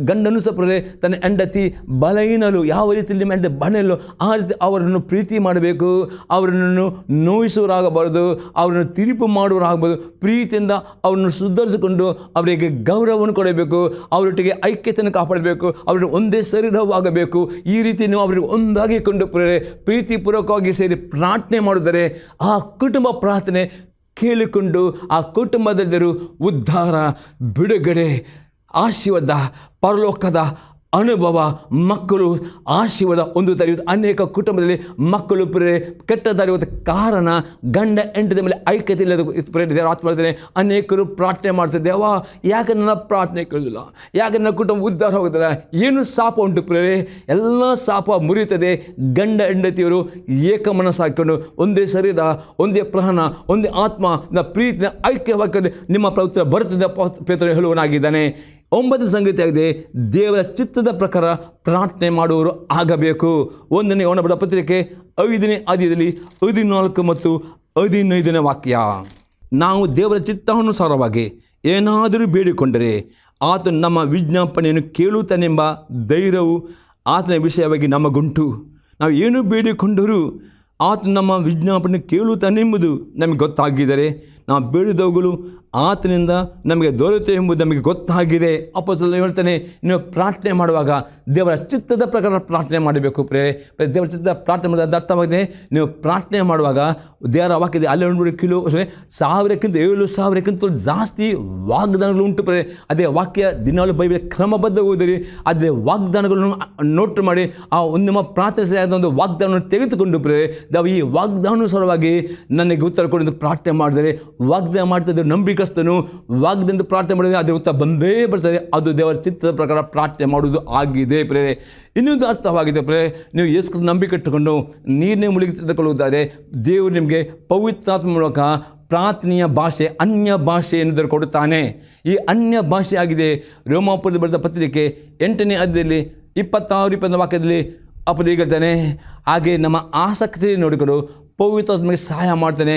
ಗಂಡನು ಸಹ ತನ್ನ ಹೆಂಡತಿ ಬಲಹೀನಲು ಯಾವ ರೀತಿಯಲ್ಲಿ ನಿಮ್ಮ ಹೆಂಡತಿ ಬಲಹೀನಲು ಆ ರೀತಿ ಅವರನ್ನು ಪ್ರೀತಿ ಮಾಡಬೇಕು. ಅವರನ್ನು ನೋಯಿಸುವರಾಗಬಾರ್ದು, ಅವರನ್ನು ತೀರ್ಪು ಮಾಡುವರಾಗಬಾರ್ದು. ಪ್ರೀತಿಯಿಂದ ಅವರನ್ನು ಸುಧಾರಿಸಿಕೊಂಡು ಅವರಿಗೆ ಗೌರವವನ್ನು ಕೊಡಬೇಕು, ಅವರೊಟ್ಟಿಗೆ ಐಕ್ಯತೆಯನ್ನು ಕಾಪಾಡಬೇಕು, ಅವರನ್ನು ಒಂದೇ ಶರೀರವಾಗಬೇಕು. ಈ ರೀತಿ ನೀವು ಅವರಿಗೆ ಒಂದಾಗಿಕೊಂಡು ಪ್ರೀತಿಪೂರ್ವಕವಾಗಿ ಸೇರಿ ಪ್ರಾರ್ಥನೆ ಮಾಡಿದರೆ ಆ ಕುಟುಂಬ ಪ್ರಾರ್ಥನೆ ಕೇಳಿಕೊಂಡು ಆ ಕುಟುಂಬದಲ್ಲಿರುವ ಉದ್ಧಾರ, ಬಿಡುಗಡೆ, ಆಶೀರ್ವಾದ, ಪರಲೋಕದ ಅನುಭವ, ಮಕ್ಕಳು ಆಶೀರ್ವಾದ ಒಂದು ತರುವುದು. ಅನೇಕ ಕುಟುಂಬದಲ್ಲಿ ಮಕ್ಕಳು ಕೆಟ್ಟದಾಗಿರುವುದ ಕಾರಣ ಗಂಡ ಹೆಂಡತಿ ಮೇಲೆ ಐಕ್ಯತೆ ಇಲ್ಲದ ಆತ್ಮನೇ ಅನೇಕರು ಪ್ರಾರ್ಥನೆ ಮಾಡ್ತಾರೆ, ದೇವ ಯಾಕೆ ನನ್ನ ಪ್ರಾರ್ಥನೆ ಕೇಳೋದಿಲ್ಲ, ಯಾಕೆ ನನ್ನ ಕುಟುಂಬ ಉದ್ಧಾರ ಹೋಗೋದಿಲ್ಲ, ಏನು ಶಾಪ ಉಂಟು ಎಲ್ಲ ಶಾಪ ಮುರಿಯುತ್ತದೆ. ಗಂಡ ಹೆಂಡತಿಯವರು ಏಕಮನಸ್ಸಾಕೊಂಡು ಒಂದೇ ಶರೀರ, ಒಂದೇ ಪ್ರಾಣ, ಒಂದೇ ಆತ್ಮ ಪ್ರೀತಿನ ಐಕ್ಯವಾಗಿ ನಿಮ್ಮ ಪ್ರವೃತ್ತಿ ಬರುತ್ತದೆ ಪೇತ್ರನು ಹೇಳುವನಾಗಿದ್ದಾನೆ. 9ನೇ ಸಂಗತಿ ಆಗಿದೆ, ದೇವರ ಚಿತ್ತದ ಪ್ರಕಾರ ಪ್ರಾರ್ಥನೆ ಮಾಡುವವರು ಆಗಬೇಕು. 1ನೇ ಯೋಹನ ಬರೆದ ಪತ್ರಿಕೆ 5ನೇ ಅಧ್ಯಾಯದಲ್ಲಿ 14 ಮತ್ತು 15ನೇ ವಾಕ್ಯ, ನಾವು ದೇವರ ಚಿತ್ತಾನುಸಾರವಾಗಿ ಏನಾದರೂ ಬೇಡಿಕೊಂಡರೆ ಆತನು ನಮ್ಮ ವಿಜ್ಞಾಪನೆಯನ್ನು ಕೇಳುತ್ತಾನೆಂಬ ಧೈರ್ಯವು ಆತನ ವಿಷಯವಾಗಿ ನಮಗುಂಟು. ನಾವು ಏನು ಬೇಡಿಕೊಂಡರೂ ಆತನು ನಮ್ಮ ವಿಜ್ಞಾಪನೆ ಕೇಳುತ್ತಾನೆಂಬುದು ನಮಗೆ ಗೊತ್ತಾಗಿದ್ದರೆ ನಾವು ಬೇಡಿದವುಗಳು ಆತನಿಂದ ನಮಗೆ ದೊರೆಯುತ್ತೆ ಎಂಬುದು ನಮಗೆ ಗೊತ್ತಾಗಿದೆ. ಅಪೊಸ್ತಲನು ಹೇಳ್ತಾನೆ, ನೀವು ಪ್ರಾರ್ಥನೆ ಮಾಡುವಾಗ ದೇವರ ಚಿತ್ತದ ಪ್ರಕಾರ ಪ್ರಾರ್ಥನೆ ಮಾಡಬೇಕು. ದೇವರ ಚಿತ್ತದ ಪ್ರಾರ್ಥನೆ ಮಾಡೋದು ಅರ್ಥವಾಗಿದೆ. ನೀವು ಪ್ರಾರ್ಥನೆ ಮಾಡುವಾಗ ದೇವರ ವಾಕ್ಯದ 1,000,000 ಜಾಸ್ತಿ ವಾಗ್ದಾನಗಳು ಉಂಟು. ಅದೇ ವಾಕ್ಯ ದಿನಾಲು ಬೈಬಲ್ ಕ್ರಮಬದ್ಧ ಓದಿರಿ. ಅದೇ ವಾಗ್ದಾನಗಳನ್ನು ನೋಟ್ ಮಾಡಿ ಆ ನಿಮ್ಮ ಪ್ರಾರ್ಥನೆ ಒಂದು ವಾಗ್ದಾನವನ್ನು ತೆಗೆದುಕೊಂಡು ನಾವು ಈ ವಾಗ್ದಾನುಸಾರವಾಗಿ ನನಗೆ ಉತ್ತರ ಕೊಡೋದು ಪ್ರಾರ್ಥನೆ ಮಾಡಿದರೆ ವಾಗ್ದಾನ ಮಾಡ್ತಿದ್ದರೆ ನಂಬಿಕಸ್ತನು ವಾಗ್ದಾನ ಪ್ರಾರ್ಥನೆ ಮಾಡಿದರೆ ಅದರ ಉತ್ತರ ಬಂದೇ ಬರ್ತದೆ. ಅದು ದೇವರ ಚಿತ್ತದ ಪ್ರಕಾರ ಪ್ರಾರ್ಥನೆ ಮಾಡುವುದು ಆಗಿದೆ. ಇನ್ನೊಂದು ಅರ್ಥವಾಗಿದೆ, ನೀವು ಯೇಸು ನಂಬಿಕೆ ಇಟ್ಟುಕೊಂಡು ನೀರನ್ನೇ ಮುಳುಗಿ ತೆಗೆದುಕೊಳ್ಳುವುದಾದರೆ ದೇವರು ನಿಮಗೆ ಪವಿತ್ರಾತ್ಮ ಮೂಲಕ ಪ್ರಾರ್ಥನೆಯ ಭಾಷೆ, ಅನ್ಯ ಭಾಷೆ ಎನ್ನುವುದನ್ನು ಕೊಡುತ್ತಾನೆ. ಈ ಅನ್ಯ ಭಾಷೆ ಆಗಿದೆ. ರೋಮಾಪುರದ ಬರೆದ ಪತ್ರಿಕೆ 8ನೇ ಅಧ್ಯಾಯದಲ್ಲಿ 26-20 ವಾಕ್ಯದಲ್ಲಿ ಅಪೊಸ್ತಲನು ಹೇಳ್ತಾನೆ, ಹಾಗೆ ನಮ್ಮ ಆಸಕ್ತಿ ನೋಡಿಕೊಂಡು ಪವಿತ್ರಾತ್ಮನಿಗೆ ಸಹಾಯ ಮಾಡ್ತಾನೆ.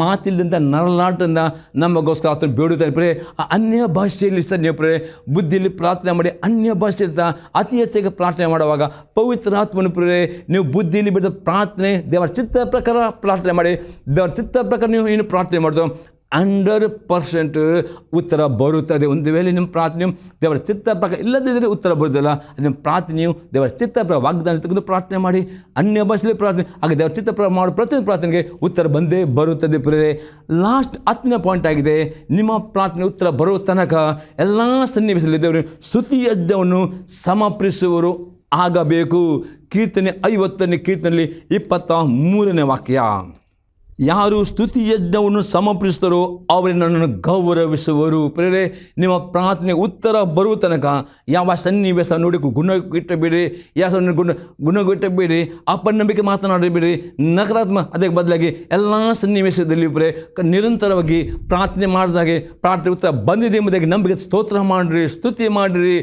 ಮಾತಿಲ್ಲದಂಥ ನರಳಾಟದಿಂದ ನಮಗೋಸ್ಕರ ಆತನು ಬೇಡುತ್ತಾನೆ. ಆ ಅನ್ಯ ಭಾಷೆಯಲ್ಲಿ ಸಹ ನೀವು ಬುದ್ಧಿಯಲ್ಲಿ ಪ್ರಾರ್ಥನೆ ಮಾಡಿ ಅನ್ಯ ಭಾಷೆ ಇರ್ತಾ ಅತಿ ಹೆಚ್ಚಾಗಿ ಪ್ರಾರ್ಥನೆ ಮಾಡುವಾಗ ಪವಿತ್ರಾತ್ಮನ ನೀವು ಬುದ್ಧಿಯಲ್ಲಿ ಬಿದ್ದ ಪ್ರಾರ್ಥನೆ ದೇವರ ಚಿತ್ತ ಪ್ರಕಾರ ಪ್ರಾರ್ಥನೆ ಮಾಡಿ. ದೇವರ ಚಿತ್ತ ಪ್ರಕಾರ ನೀವು ಏನು ಪ್ರಾರ್ಥನೆ ಮಾಡಿದ್ರು 100% ಉತ್ತರ ಬರುತ್ತದೆ. ಒಂದು ವೇಳೆ ನಿಮ್ಮ ಪ್ರಾರ್ಥನೆಯು ದೇವರ ಚಿತ್ತ ಪ್ರಕಾರ ಇಲ್ಲದಿದ್ದರೆ ಉತ್ತರ ಬರುವುದಿಲ್ಲ. ನಿಮ್ಮ ಪ್ರಾರ್ಥನೆಯು ದೇವರ ಚಿತ್ತ ಪ್ರಕಾರ ವಾಗ್ದಾನ ತೆಗೆದು ಪ್ರಾರ್ಥನೆ ಮಾಡಿ ಅನ್ಯ ಭಾಷೆಯಲ್ಲಿ ಪ್ರಾರ್ಥನೆ ಆಗ ದೇವರ ಚಿತ್ತ ಪ್ರಕಾರ ಮಾಡೋ ಪ್ರತಿಯೊಂದು ಪ್ರಾರ್ಥನೆಗೆ ಉತ್ತರ ಬಂದೇ ಬರುತ್ತದೆ. ಲಾಸ್ಟ್ 10ನೇ ಪಾಯಿಂಟ್ ಆಗಿದೆ, ನಿಮ್ಮ ಪ್ರಾರ್ಥನೆ ಉತ್ತರ ಬರುವ ತನಕ ಎಲ್ಲ ಸನ್ನಿವೇಶದಲ್ಲಿ ದೇವರು ಸ್ತುತಿ ಯಜ್ಞವನ್ನು ಸಮರ್ಪಿಸುವವರು ಆಗಬೇಕು. ಕೀರ್ತನೆ 50ನೇ ಕೀರ್ತನೆಯಲ್ಲಿ 23ನೇ ವಾಕ್ಯ, ಯಾರು ಸ್ತುತಿ ಯಜ್ಞವನ್ನು ಸಮರ್ಪಿಸುತ್ತಾರೋ ಅವರೇ ನನ್ನನ್ನು ಗೌರವಿಸುವರು. ಪ್ರೇರೆ, ನಿಮ್ಮ ಪ್ರಾರ್ಥನೆ ಉತ್ತರ ಬರುವ ತನಕ ಯಾವ ಸನ್ನಿವೇಶ ನೋಡಿ ಗುಣಗಿಟ್ಟಬೇಡಿ, ಯಾವ ಗುಣಗಿಟ್ಟಬೇಡಿ, ಅಪನಂಬಿಕೆ ಮಾತನಾಡಬೇಡಿ, ನಕಾರಾತ್ಮಕ. ಅದಕ್ಕೆ ಬದಲಾಗಿ ಎಲ್ಲ ಸನ್ನಿವೇಶದಲ್ಲಿ ನಿರಂತರವಾಗಿ ಪ್ರಾರ್ಥನೆ ಮಾಡಿದಾಗೆ ಪ್ರಾರ್ಥನೆ ಉತ್ತರ ಬಂದಿದೆ ಎಂಬುದಾಗಿ ನಂಬಿಕೆ ಸ್ತೋತ್ರ ಮಾಡಿರಿ, ಸ್ತುತಿ ಮಾಡಿರಿ,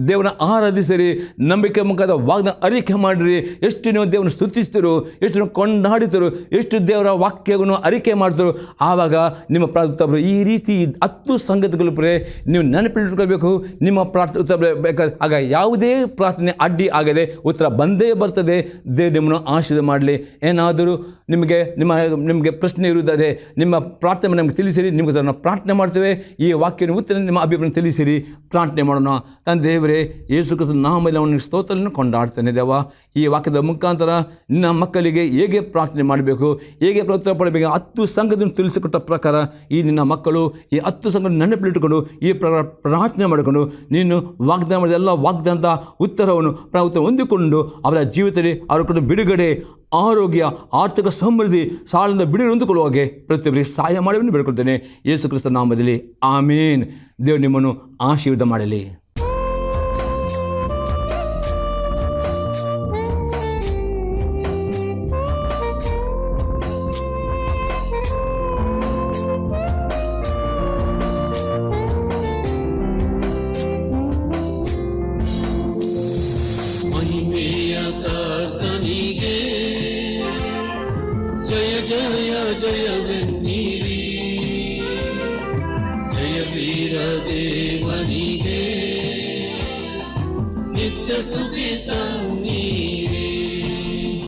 ದೇವನ ಆರಾಧಿಸಿರಿ, ನಂಬಿಕೆ ಮುಖದ ವಾಗ್ದಾನ ಅರಿಕೆ ಮಾಡಿರಿ. ಎಷ್ಟು ನೀವು ದೇವನ ಸ್ತುತಿಸ್ತಿರೋ, ಎಷ್ಟು ನೀವು ಕೊಂಡಾಡಿತಿರೋ, ಎಷ್ಟು ದೇವರ ವಾಕ್ಯವನ್ನು ಅರಿಕೆ ಮಾಡ್ತಿರೋ, ಆವಾಗ ನಿಮ್ಮ ಪ್ರಾರ್ಥನೆ ಈ ರೀತಿ 10 ಸಂಗತಿಗಳು ನೀವು ನೆನಪಿಟ್ಟುಕೊಳ್ಬೇಕು. ನಿಮ್ಮ ಪ್ರಾರ್ಥನೆ ಉತ್ತರ ಬೇಕಾದ ಆಗ ಯಾವುದೇ ಪ್ರಾರ್ಥನೆ ಅಡ್ಡಿ ಆಗದೆ ಉತ್ತರ ಬಂದೇ ಬರ್ತದೆ. ದೇವರು ನಿಮ್ಮನ್ನು ಆಶೀರ್ವಾದ ಮಾಡಲಿ. ಏನಾದರೂ ನಿಮಗೆ ಪ್ರಶ್ನೆ ಇರುವುದಾದರೆ ನಿಮ್ಮ ಪ್ರಾರ್ಥನೆ ನಮಗೆ ತಿಳಿಸಿರಿ, ನಿಮಗೆ ನಾವು ಪ್ರಾರ್ಥನೆ ಮಾಡ್ತೇವೆ. ಈ ವಾಕ್ಯನ ಉತ್ತರ ನಿಮ್ಮ ಅಭಿಪ್ರಾಯ ತಿಳಿಸಿರಿ, ಪ್ರಾರ್ಥನೆ ಮಾಡೋಣ. ನನ್ನ ದೇವರೇ, ಯೇಸು ಕ್ರಿಸ್ತನ ನಾಮದಲ್ಲಿ ಅವನಿಗೆ ಸ್ತೋತ್ರವನ್ನು ಕೊಂಡಾಡ್ತೇನೆ. ದೇವ, ಈ ವಾಕ್ಯದ ಮುಖಾಂತರ ನಿನ್ನ ಮಕ್ಕಳಿಗೆ ಹೇಗೆ ಪ್ರಾರ್ಥನೆ ಮಾಡಬೇಕು, ಹೇಗೆ ಉತ್ತರ ಪಡಬೇಕು 10 ಸಂಗತಿಯನ್ನು ತಿಳಿಸಿಕೊಟ್ಟ ಪ್ರಕಾರ ಈ ನಿನ್ನ ಮಕ್ಕಳು ಈ 10 ಸಂಗತಿ ನೆನಪಿಟ್ಟುಕೊಂಡು ಈ ಪ್ರಕಾರ ಪ್ರಾರ್ಥನೆ ಮಾಡಿಕೊಂಡು ನೀನು ವಾಗ್ದಾನ ಮಾಡಿದ ಎಲ್ಲ ವಾಗ್ದಾನದ ಉತ್ತರವನ್ನು ಹೊಂದಿಕೊಂಡು ಅವರ ಜೀವಿತದಲ್ಲಿ ಅವರ ಕೊಟ್ಟು ಬಿಡುಗಡೆ, ಆರೋಗ್ಯ, ಆರ್ಥಿಕ ಸಮೃದ್ಧಿ, ಸಾಲಿಂದ ಬಿಡುಗಡೆ ಹೊಂದಿಕೊಳ್ಳುವ ಹಾಗೆ ಪ್ರತಿಯೊಬ್ಬರಿಗೆ ಸಹಾಯ ಮಾಡಿ ಬೇಡ್ಕೊಳ್ತೇನೆ ಯೇಸು ಕ್ರಿಸ್ತನ ನಾಮದಲ್ಲಿ. ಆಮೇನ್. ದೇವರು ನಿಮ್ಮನ್ನು ಆಶೀರ್ವಾದ ಮಾಡಲಿ. ದೇವನಿಗೆ ನಿತ್ಯ ಸ್ತುತಿ